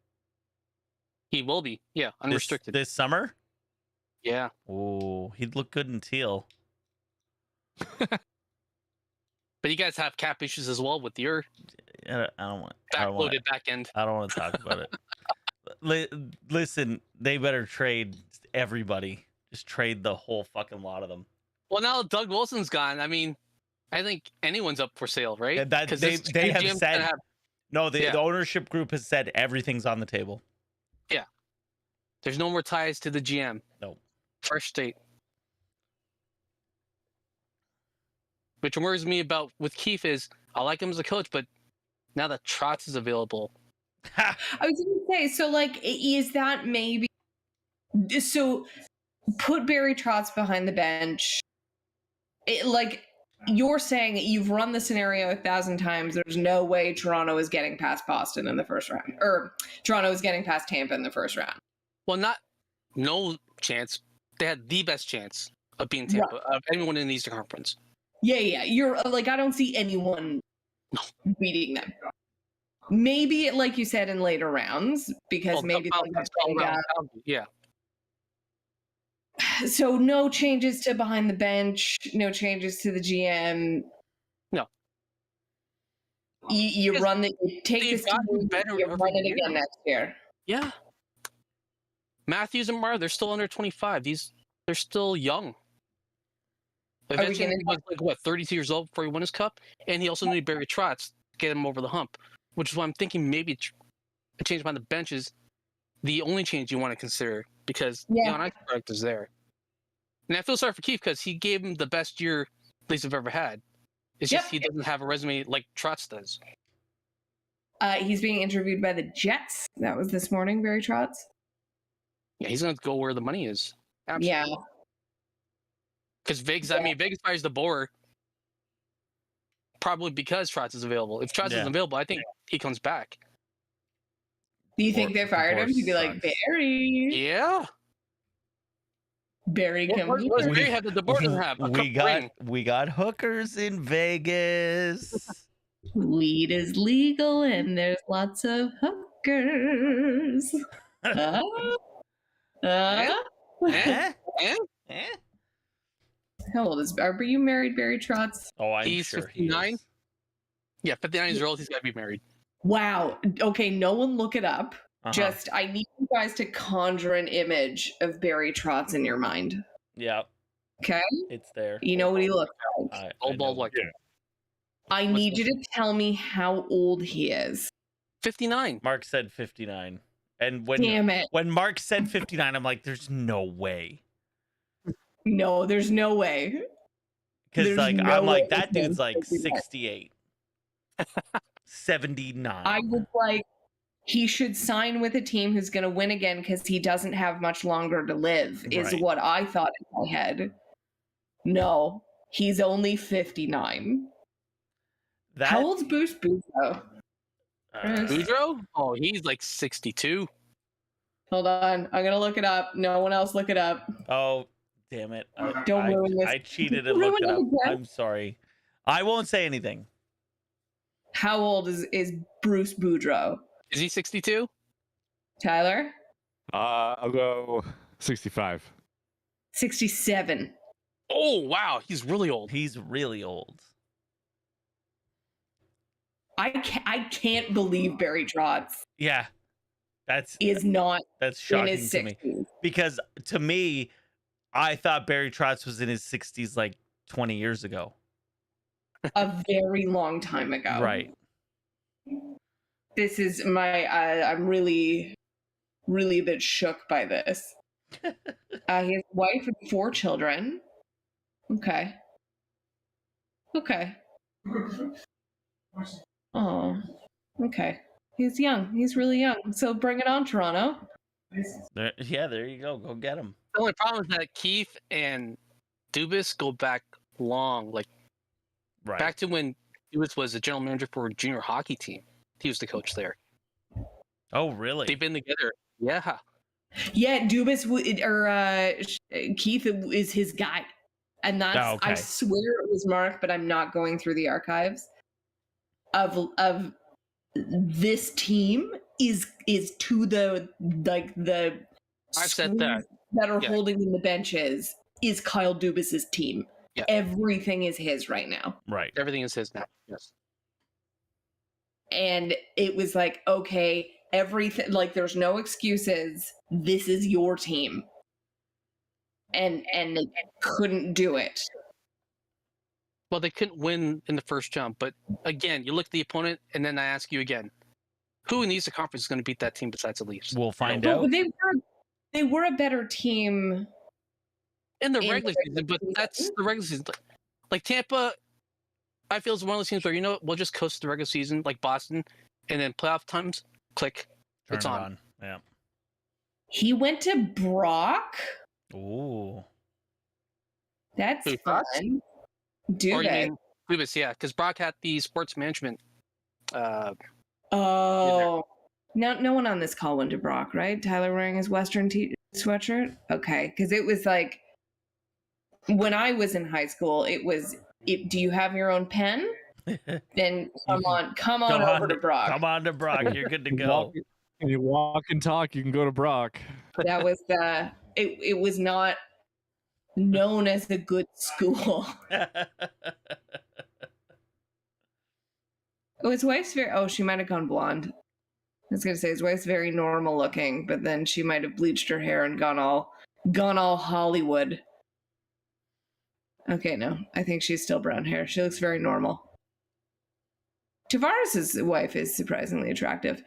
He will be, yeah, unrestricted. This summer? Yeah. Oh, he'd look good in teal. But you guys have cap issues as well with your backloaded back end. I don't want to talk about it. Listen, they better trade everybody. Just trade the whole fucking lot of them. Well, now Doug Wilson's gone. I mean, I think anyone's up for sale, right? Yeah, they have said. No, the ownership group has said everything's on the table. Yeah. There's no more ties to the GM. No. Fresh state. Which worries me about with Keefe is I like him as a coach, but now that Trotz is available. I was going to say, so like, is that maybe... So put Barry Trotz behind the bench. Like, you're saying you've run the scenario 1,000 times. There's no way Toronto is getting past Boston in the first round. Or Toronto is getting past Tampa in the first round. Well, no chance. They had the best chance of being Tampa, of anyone in the Eastern Conference. Yeah. You're like, I don't see anyone beating them. Maybe, like you said, in later rounds, because maybe yeah. So no changes to behind the bench, no changes to the GM. No. You run the take this team, better. You run it again next year. Yeah. Matthews and Marr, they're still under 25. They're still young. Eventually, he was like 32 years old before he won his cup, and he also needed Barry Trotz to get him over the hump. Which is why I'm thinking maybe a change behind the bench is the only change you want to consider because the on-ice product is there. And I feel sorry for Keefe because he gave him the best year Leafs have ever had. It's just he doesn't have a resume like Trotz does. He's being interviewed by the Jets. That was this morning, Barry Trotz. Yeah, he's going to go where the money is. Absolutely. Yeah. Because Vegas fires the board probably because Trotz is available. If Trotz isn't available, I think he comes back. Do you think they fired him to be like, Barry? Yeah. Barry comes. What does Barry have that the board doesn't have? We got hookers in Vegas. Weed is legal and there's lots of hookers. How old are you married, Barry Trotz? Oh, he's sure 59. Yeah, 59 years old. He's got to be married. Wow. Okay, no one look it up. Just, I need you guys to conjure an image of Barry Trotz in your mind. Yeah. Okay? It's there. You know what he looks like. Old bald like I need you to tell me how old he is. 59. Mark said 59. And when Mark said 59, I'm like, there's no way. No, there's no way. Because I'm like, that dude's like 68. 79. I was like, he should sign with a team who's going to win again because he doesn't have much longer to live, is what I thought in my head. No, he's only 59. How old's Bruce Boudreau? Boudreau? Oh, he's like 62. Hold on. I'm going to look it up. No one else look it up. Oh, damn it. Don't ruin this. I cheated and looked it up. I'm sorry. I won't say anything. How old is Bruce Boudreau? Is he 62? Tyler? I'll go 65. 67. Oh wow, he's really old. He's really old. I can't believe Barry Trotz. Yeah, that's not. shocking in his to me 60s. because to me, I thought Barry Trotz was in his 60s like 20 years ago. A very long time ago. Right. This is my. I'm really, really a bit shook by this. He has a wife and 4 children. Okay. Oh, okay. He's young. He's really young. So bring it on, Toronto. There you go. Go get him. The only problem is that Keith and Dubas go back long, like back to when Dubas was the general manager for a junior hockey team. He was the coach there. Oh, really? They've been together. Yeah. Yeah, Dubas Keith is his guy, and that's okay. I swear it was Mark, but I'm not going through the archives of this team is to the I've said that are holding in the benches is Kyle Dubas's team. Yeah. Everything is his right now. Right. Everything is his now. Yes. And it was like, okay, everything, like there's no excuses. This is your team. And they couldn't do it. Well, they couldn't win in the first jump, but again, you look at the opponent, and then I ask you again, who in the Eastern Conference is going to beat that team besides the Leafs? We'll find out. They were a better team in the regular season, but that's the regular season. Like Tampa, I feel is one of those teams where, you know what, we'll just coast the regular season like Boston, and then playoff times, click, it's on. Yeah. He went to Brock. Ooh. That's fun. Dubas, yeah, because Brock had the sports management. No one on this call went to Brock, right? Tyler wearing his Western sweatshirt? Okay, because it was like, when I was in high school, it was, do you have your own pen? Then come on over to Brock. Come on to Brock. You're good to go. When you walk and talk, you can go to Brock. That was it was not known as a good school. His wife's she might have gone blonde. I was gonna say his wife's very normal looking, but then she might have bleached her hair and gone all Hollywood. Okay, no, I think she's still brown hair. She looks very normal. Tavares' wife is surprisingly attractive.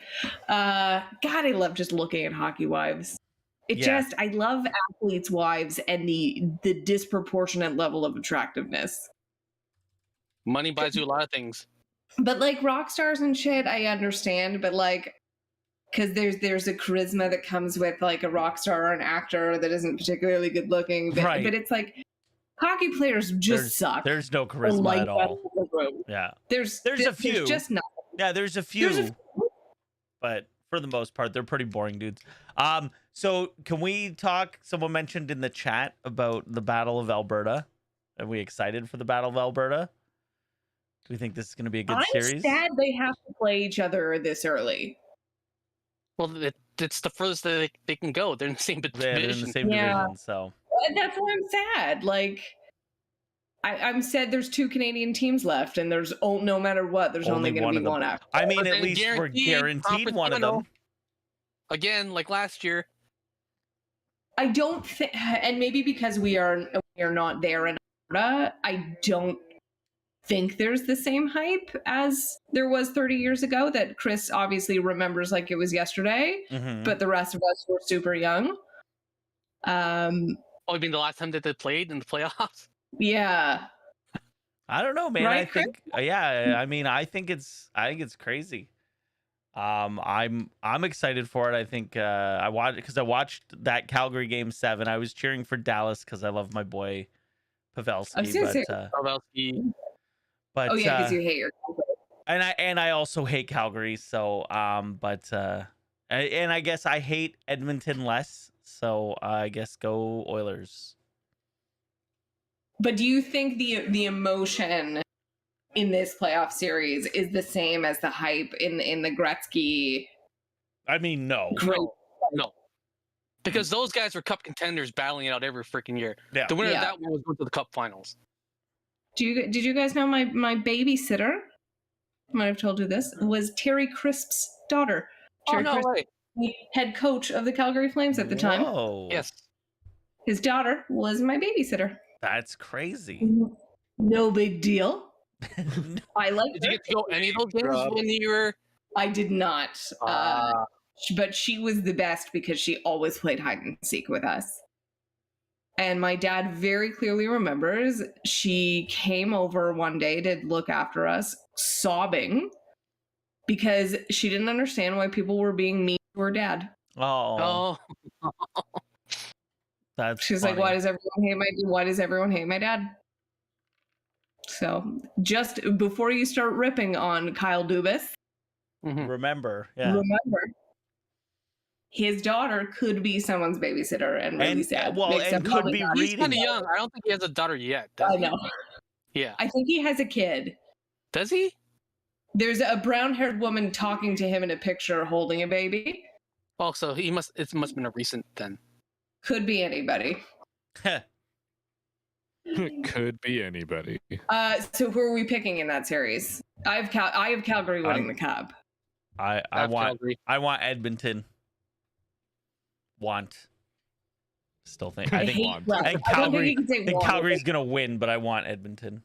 God, I love just looking at hockey wives. I love athletes' wives and the disproportionate level of attractiveness. Money buys you a lot of things. But like rock stars and shit, I understand. But like, because there's a charisma that comes with like a rock star or an actor that isn't particularly good looking. But, but it's like hockey players just suck. There's no charisma at all. Yeah. There's a few. There's just not. Yeah, there's a few. But for the most part, they're pretty boring dudes. So can we talk? Someone mentioned in the chat about the Battle of Alberta. Are we excited for the Battle of Alberta? Do we think this is going to be a good series? I'm sad they have to play each other this early. Well, it's the furthest that they can go. They're in the same division. They're in the same division, so. That's why I'm sad. Like, I'm sad there's 2 Canadian teams left, and there's no matter what, there's only going to be one after. I mean, at least we're guaranteed one of them. Again, like last year. I don't think, and maybe because we are not there in Alberta, I don't think there's the same hype as there was 30 years ago that Chris obviously remembers like it was yesterday, but the rest of us were super young. You mean the last time that they played in the playoffs? Yeah. I don't know, man. Right, I think, I mean, I think it's crazy. I'm excited for it. I think I watched that Calgary game 7. I was cheering for Dallas because I love my boy Pavelski. Pavelski. But oh yeah, because you hate your Calgary. And I also hate Calgary. So and I guess I hate Edmonton less. So I guess go Oilers. But do you think the emotion in this playoff series is the same as the hype in the Gretzky? I mean, no. Great. Because those guys were cup contenders battling it out every freaking year. Yeah. The winner of that one was going to the cup finals. Did you guys know my babysitter? Might have told you this was Terry Crisp's daughter. Terry no Crisp, way. the head coach of the Calgary Flames at the time. Whoa. Yes. His daughter was my babysitter. That's crazy. No big deal. I like. Did you get to go any of those games when you were? I did not. But she was the best because she always played hide and seek with us. And my dad very clearly remembers she came over one day to look after us, sobbing because she didn't understand why people were being mean to her dad. Oh. That's She's funny. like, why does everyone hate my dad? So just before you start ripping on Kyle Dubas, remember, his daughter could be someone's babysitter and really sad. Well, and could be reading. He's kind of young. I don't think he has a daughter yet. I know. Yeah. I think he has a kid. Does he? There's a brown-haired woman talking to him in a picture holding a baby. Oh, so it must have been a recent then. Could be anybody. Could be anybody. So who are we picking in that series? I have Calgary winning the Cup. I want Edmonton. Still think I think Calgary's gonna win, but I want Edmonton.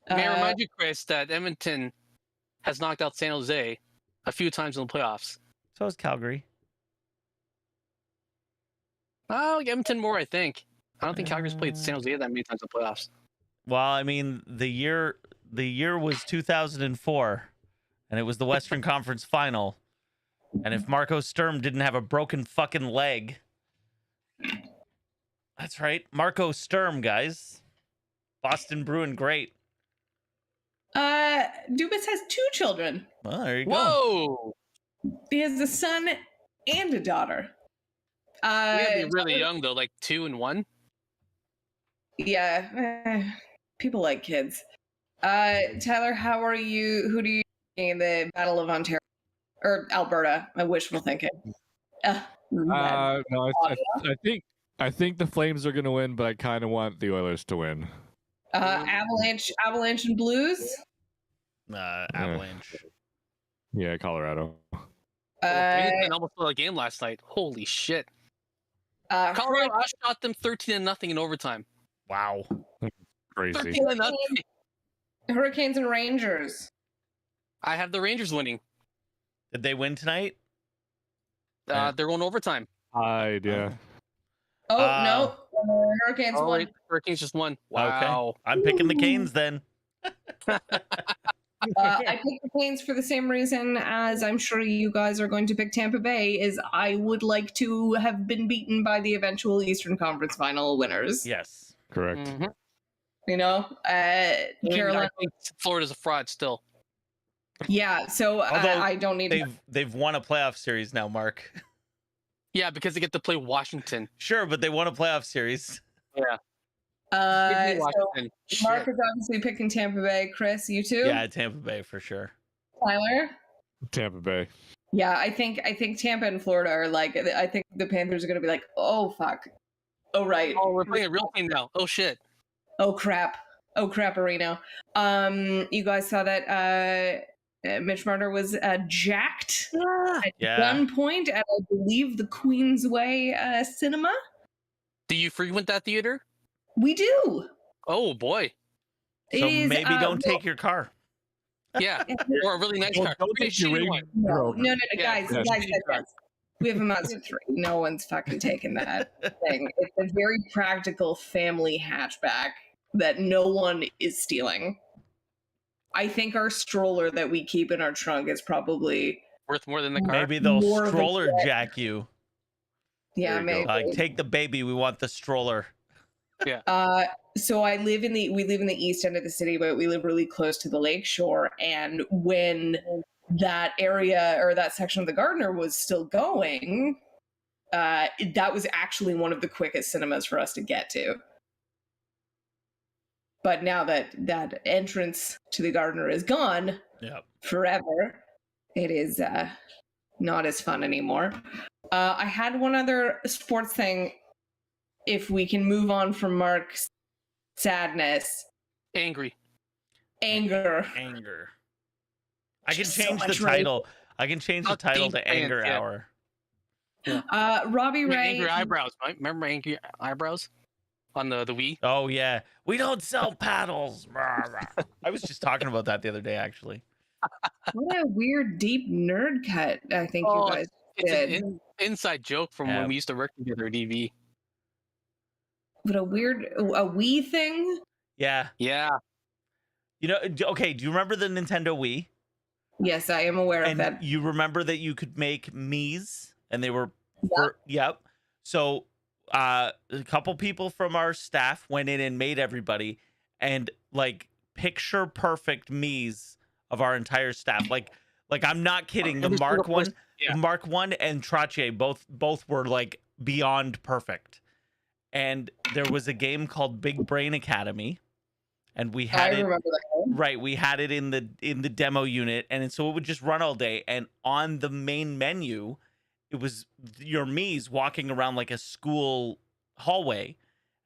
May I remind you, Chris, that Edmonton has knocked out San Jose a few times in the playoffs. So is Calgary. Oh, Edmonton more, I think. I don't think Calgary's played San Jose that many times in the playoffs. Well, I mean, the year was 2004, and it was the Western Conference Final. And if Marco Sturm didn't have a broken fucking leg, that's right, Marco Sturm, guys, Boston Bruin, great. Dubas has 2 children. Well, there you go. Whoa! He has a son and a daughter. You gotta be really young though, like 2 and 1. Yeah, people like kids. Tyler, how are you? Who do you think in the Battle of Ontario or Alberta? My wishful thinking. No, I think the Flames are gonna win, but I kind of want the Oilers to win. Avalanche and Blues. Avalanche. Yeah, Colorado. Almost played a game last night. Holy shit! Colorado outshot them 13-0 in overtime. Wow, crazy. 13-0. Hurricanes and Rangers. I have the Rangers winning. Did they win tonight? They're going overtime. Yeah. Oh no, Hurricanes won. Wait, Hurricanes just won. Wow. Okay. I'm picking the Canes then. I picked the Canes for the same reason as I'm sure you guys are going to pick Tampa Bay. Is I would like to have been beaten by the eventual Eastern Conference Final winners. Yes, correct. Mm-hmm. You know, Carolina. I think Florida's a fraud still. Yeah, so I don't need. They've won a playoff series now, Mark. Yeah, because they get to play Washington. Sure, but they won a playoff series. Yeah. So Mark is obviously picking Tampa Bay. Chris, you too? Yeah, Tampa Bay for sure. Tyler? Tampa Bay. Yeah, I think Tampa and Florida are like. I think the Panthers are going to be like, oh fuck, oh right. Oh, we're playing a real team now. Oh shit. Oh crap. Oh crap, Areno. You guys saw that Mitch Marner was jacked at gunpoint at, I believe, the Queensway Cinema. Do you frequent that theater? We do. Oh boy. So maybe don't take your car. Yeah, or a really nice car. Don't take your one. No, guys. We have a Mazda 3. No one's fucking taking that thing. It's a very practical family hatchback that no one is stealing. I think our stroller that we keep in our trunk is probably worth more than the car. Maybe they'll stroller jack you. Yeah, maybe. Like, take the baby. We want the stroller. Yeah. So we live in the east end of the city, but we live really close to the lake shore. And when that area or that section of the Gardner was still going, that was actually one of the quickest cinemas for us to get to. But now that entrance to the Gardner is gone forever, it is not as fun anymore. I had one other sports thing. If we can move on from Mark's sadness, Anger. I can Just so change the much title. I can change the title to Anger yeah. Hour. Robbie My Ray. angry eyebrows. Right? Remember my angry eyebrows on the Wii? Oh yeah, we don't sell paddles. I was just talking about that the other day, actually. What a weird, deep nerd cut. I think you guys it's did. an inside joke from when we used to work together at EV. But a Wii thing. Yeah. Yeah. You know, okay, do you remember the Nintendo Wii? Yes, I am aware of that. You remember that you could make Miis, and they were Yep. So a couple people from our staff went in and made everybody, and like picture perfect Miis of our entire staff. Like I'm not kidding. The Mark one, the Mark 1 and Trache both were like beyond perfect. And there was a game called Big Brain Academy, and we had it. Remember that game. Right, we had it in the demo unit, and so it would just run all day. And on the main menu, it was your Mii's walking around like a school hallway,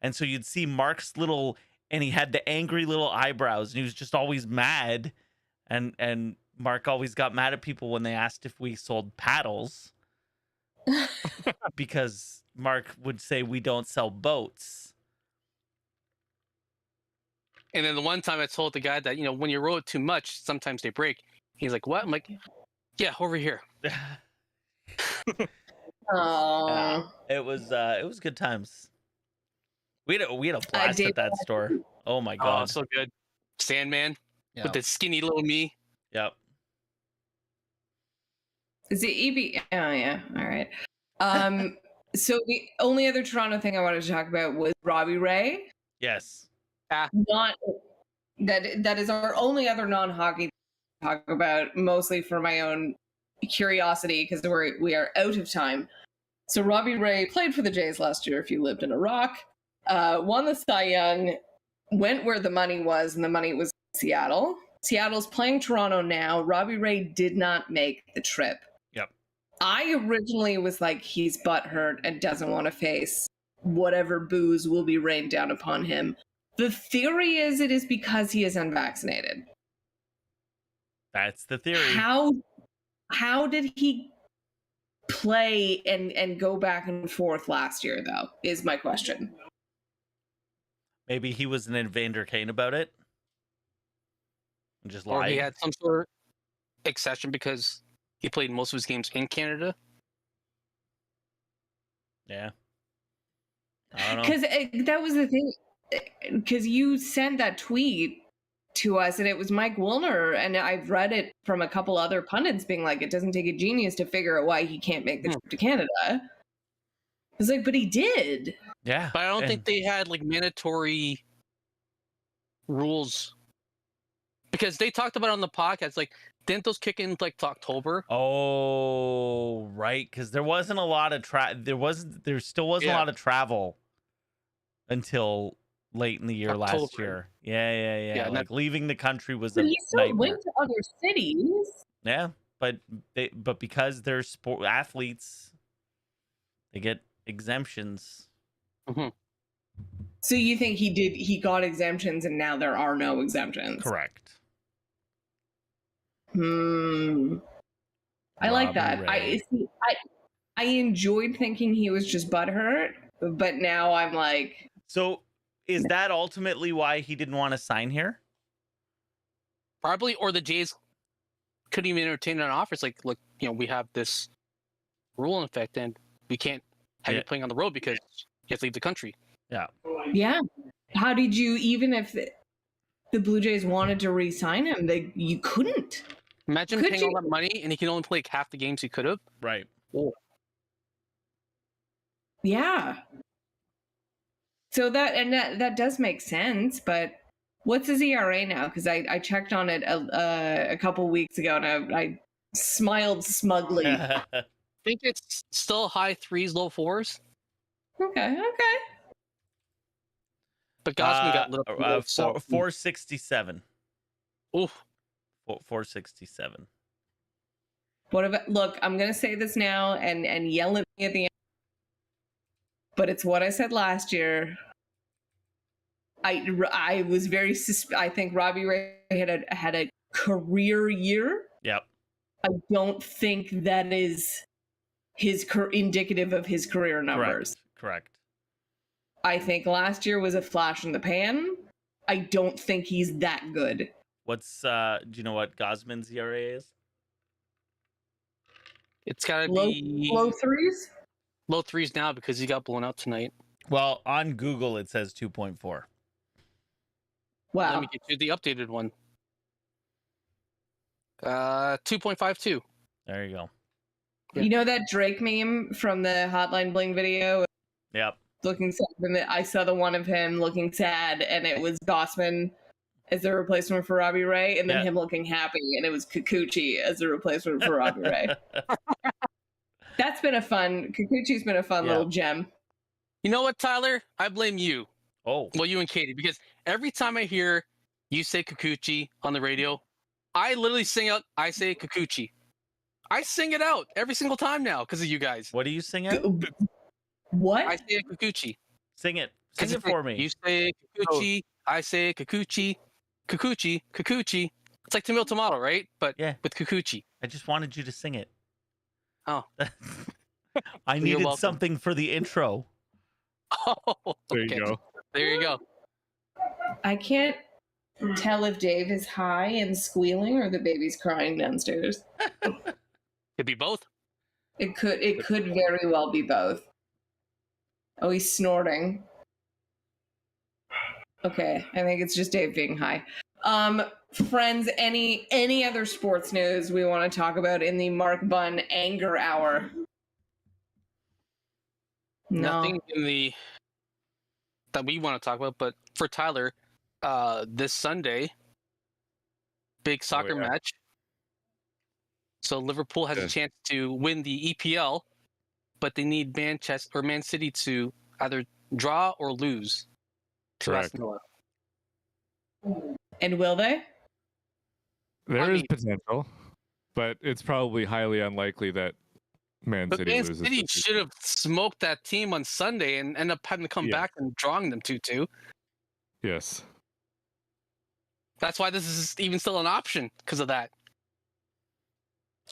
and so you'd see Mark's and he had the angry little eyebrows, and he was just always mad, and Mark always got mad at people when they asked if we sold paddles, because Mark would say we don't sell boats. And then the one time I told the guy that, when you roll it too much, sometimes they break. He's like, what? I'm like, yeah, over here. Oh. It was good times. We had a blast at that store. Oh my god. Oh, so good. Sandman with the skinny little me. Yep. Is it EB? Oh yeah. All right. So the only other Toronto thing I wanted to talk about was Robbie Ray. Yes. Not that is our only other non-hockey to talk about, mostly for my own curiosity because we are out of time. So Robbie Ray played for the Jays last year. If you lived in a rock, won the Cy Young, went where the money was, and the money was Seattle. Seattle's playing Toronto now. Robbie Ray did not make the trip. Yep. I originally was like, he's butthurt and doesn't want to face whatever booze will be rained down upon him. The theory is it is because he is unvaccinated. That's the theory. How did he play and go back and forth last year, though, is my question. Maybe he was an Evander Kane about it. And just lied. Or he had some sort of exception because he played most of his games in Canada. Yeah. I don't know. Because that was the thing. Because you sent that tweet to us, and it was Mike Wilner, and I've read it from a couple other pundits being like, it doesn't take a genius to figure out why he can't make the trip to Canada. I was like, but he did. Yeah. But I don't think they had like mandatory rules, because they talked about it on the podcast. Like, didn't those kick in like to October? Oh, right. Because there wasn't a lot of there still wasn't a lot of travel until late in the year last year. Yeah. Like leaving the country was a he still nightmare. went to other cities. Yeah, but because they're sport athletes, they get exemptions. Mm-hmm. So you think he got exemptions and now there are no exemptions? Correct. I like that. I enjoyed thinking he was just butthurt, but now I'm like, so is that ultimately why he didn't want to sign here? Probably, or the Jays couldn't even entertain an offer. It's like, look, we have this rule in effect, and we can't have you playing on the road because you have to leave the country. Yeah. Yeah. How did you, even if the Blue Jays wanted to re-sign him, you couldn't? Imagine paying all that money, and he can only play like half the games he could have. Right. Oh. Yeah. So that does make sense, but what's his ERA now? Because I checked on it a couple weeks ago, and I smiled smugly. I think it's still high 3s, low 4s. Okay. But Gosman got little 467. Oof. 467. Look, I'm going to say this now and yell at me at the end, but it's what I said last year. I was very I think Robbie Ray had a career year. Yep. I don't think that is indicative of his career numbers. Correct. I think last year was a flash in the pan. I don't think he's that good. What's do you know what Gosman's ERA is? It's gotta be low threes. Low threes now because he got blown out tonight. Well, on Google it says 2.4. Wow. Let me get you the updated one. 2.52. There you go. You know that Drake meme from the Hotline Bling video? Yep. Looking sad. And I saw the one of him looking sad, and it was Gossman as the replacement for Robbie Ray, and then him looking happy, and it was Kikuchi as the replacement for Robbie Ray. That's been Kikuchi's been a fun little gem. You know what, Tyler? I blame you. Oh. Well, you and Katie, because every time I hear you say Kikuchi on the radio, I literally sing out, I say Kikuchi. I sing it out every single time now because of you guys. What do you sing out? What? I say Kikuchi. Sing it. Sing it for me. You say Kikuchi, I say Kikuchi, Kikuchi, Kikuchi. It's like tomato tomato, right? But with Kikuchi. I just wanted you to sing it. Oh. I needed something for the intro. Oh, there you go. There you go. I can't tell if Dave is high and squealing or the baby's crying downstairs. Could be both. It could very well be both. Oh, he's snorting. Okay, I think it's just Dave being high. Friends, any other sports news we want to talk about in the Mark Bunn anger hour? No. Nothing that we want to talk about, but for Tyler, this Sunday, big soccer match. So Liverpool has a chance to win the EPL, but they need Man City to either draw or lose to Aston Villa. And will they? There is potential, but it's probably highly unlikely that Man City loses. Man City should have smoked that team on Sunday and end up having to come back and drawing them 2-2. Yes. That's why this is even still an option, because of that.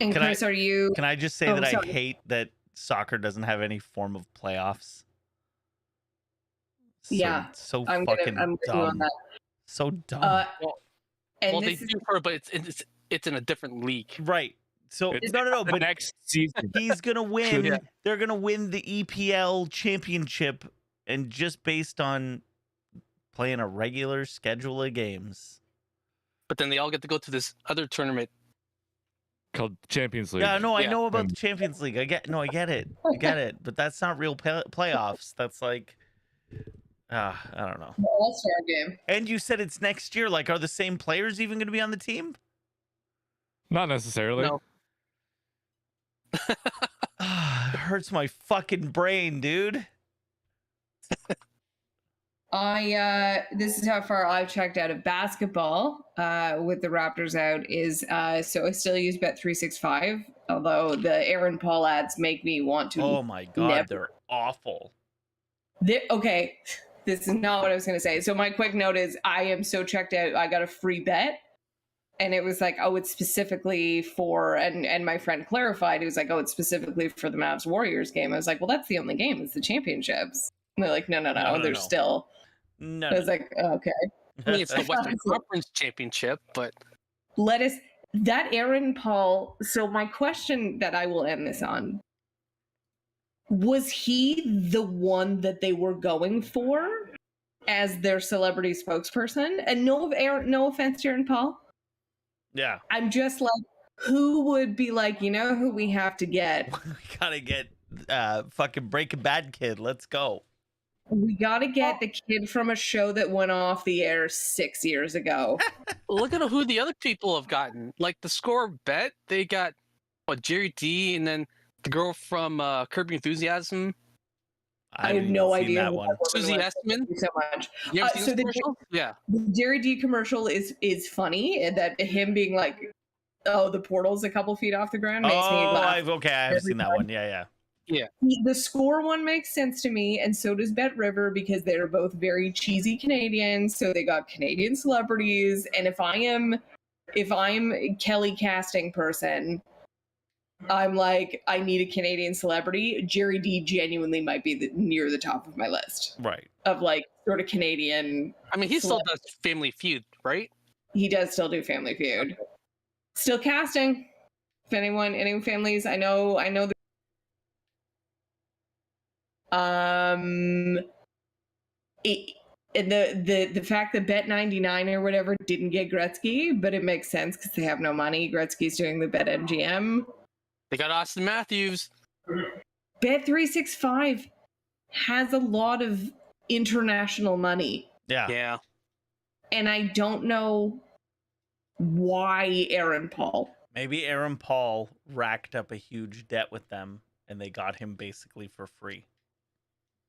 And Chris, Can I just say that I hate that soccer doesn't have any form of playoffs? So I'm fucking I'm dumb. on that. So dumb. Well, they do for it, but it's in a different league. Right. So no. But next season, he's gonna win. Yeah. They're gonna win the EPL championship, and just based on playing a regular schedule of games. But then they all get to go to this other tournament called Champions League. Yeah, no, I know about the Champions League. I get it. But that's not real playoffs. That's like, I don't know. All-Star game. And you said it's next year. Like, are the same players even going to be on the team? Not necessarily. No. It hurts my fucking brain, dude. This is how far I've checked out of basketball with the Raptors out is so I still use Bet365, although the Aaron Paul ads make me want to. Oh my god, they're awful. Okay, this is not what I was going to say. So my quick note is I am so checked out. I got a free bet, and it was like, oh, it's specifically for, and my friend clarified, it was like, oh, it's specifically for the Mavs Warriors game. I was like, well, that's the only game. It's the championships. And they're like, no. There's still. No. I was like, okay. I mean, it's the Western Conference Championship, but that Aaron Paul. So my question that I will end this on: was he the one that they were going for as their celebrity spokesperson? And no offense to Aaron Paul. Yeah. I'm just like, who would be like, you know who we have to get? We gotta get fucking Breaking Bad kid. Let's go. We gotta get the kid from a show that went off the air 6 years ago. Look at who the other people have gotten. Like the Score Bet, they got Jerry D, and then the girl from Curb Your Enthusiasm. I have no idea. That one. Susie Essman. So much. You ever seen this commercial? Yeah. The Jerry D commercial is funny, and that him being like, Oh, the portal's a couple feet off the ground makes me laugh. I have seen that one. Yeah. The score one makes sense to me, and so does Bet River, because they're both very cheesy Canadians. So they got Canadian celebrities, and if I'm Kelly casting person, I'm like, I need a Canadian celebrity. Jerry D genuinely might be near the top of my list. Right. Of like sort of Canadian. I mean, he still does Family Feud, right? He does still do Family Feud. Still casting. If any families, I know. The fact that Bet99 or whatever didn't get Gretzky, but it makes sense because they have no money. Gretzky's doing the BetMGM. They got Austin Matthews. Bet365 has a lot of international money. Yeah. And I don't know why Aaron Paul. Maybe Aaron Paul racked up a huge debt with them and they got him basically for free.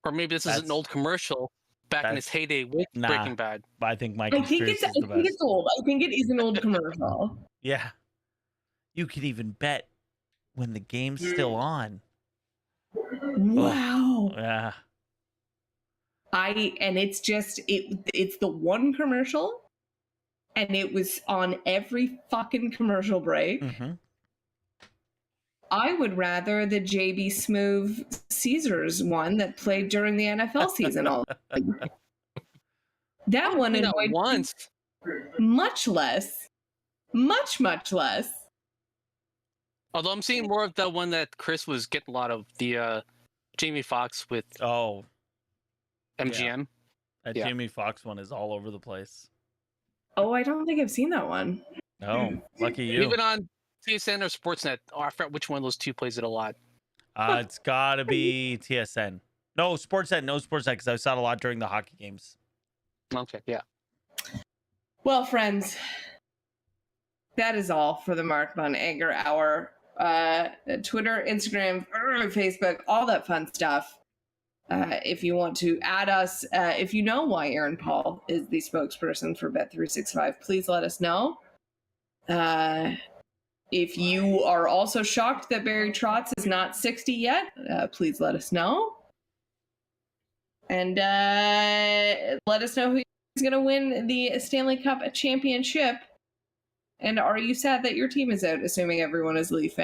Or maybe this is an old commercial back in its heyday with Breaking Bad. I think I think it's old. I think it is an old commercial. Yeah. You could even bet when the game's still on. Wow. Oh, yeah. It's the one commercial, and it was on every fucking commercial break. Mm-hmm. I would rather the JB Smoove Caesars one that played during the NFL season. That one annoyed once. Much less. Much less. Although I'm seeing more of the one that Chris was getting a lot of, the Jamie Foxx with MGM. Yeah. That Jamie Foxx one is all over the place. Oh, I don't think I've seen that one. Oh, lucky you. Even on TSN or Sportsnet. Oh, I forgot which one of those two plays it a lot. It's got to be TSN. No, Sportsnet, because I saw it a lot during the hockey games. Okay, yeah. Well, friends, that is all for the Mark Von Egger Hour. Twitter, Instagram, Facebook, all that fun stuff. If you want to add us, if you know why Aaron Paul is the spokesperson for Bet365, please let us know. If you are also shocked that Barry Trotz is not 60 yet, please let us know. And let us know who is going to win the Stanley Cup Championship. And are you sad that your team is out, assuming everyone is Leaf fans?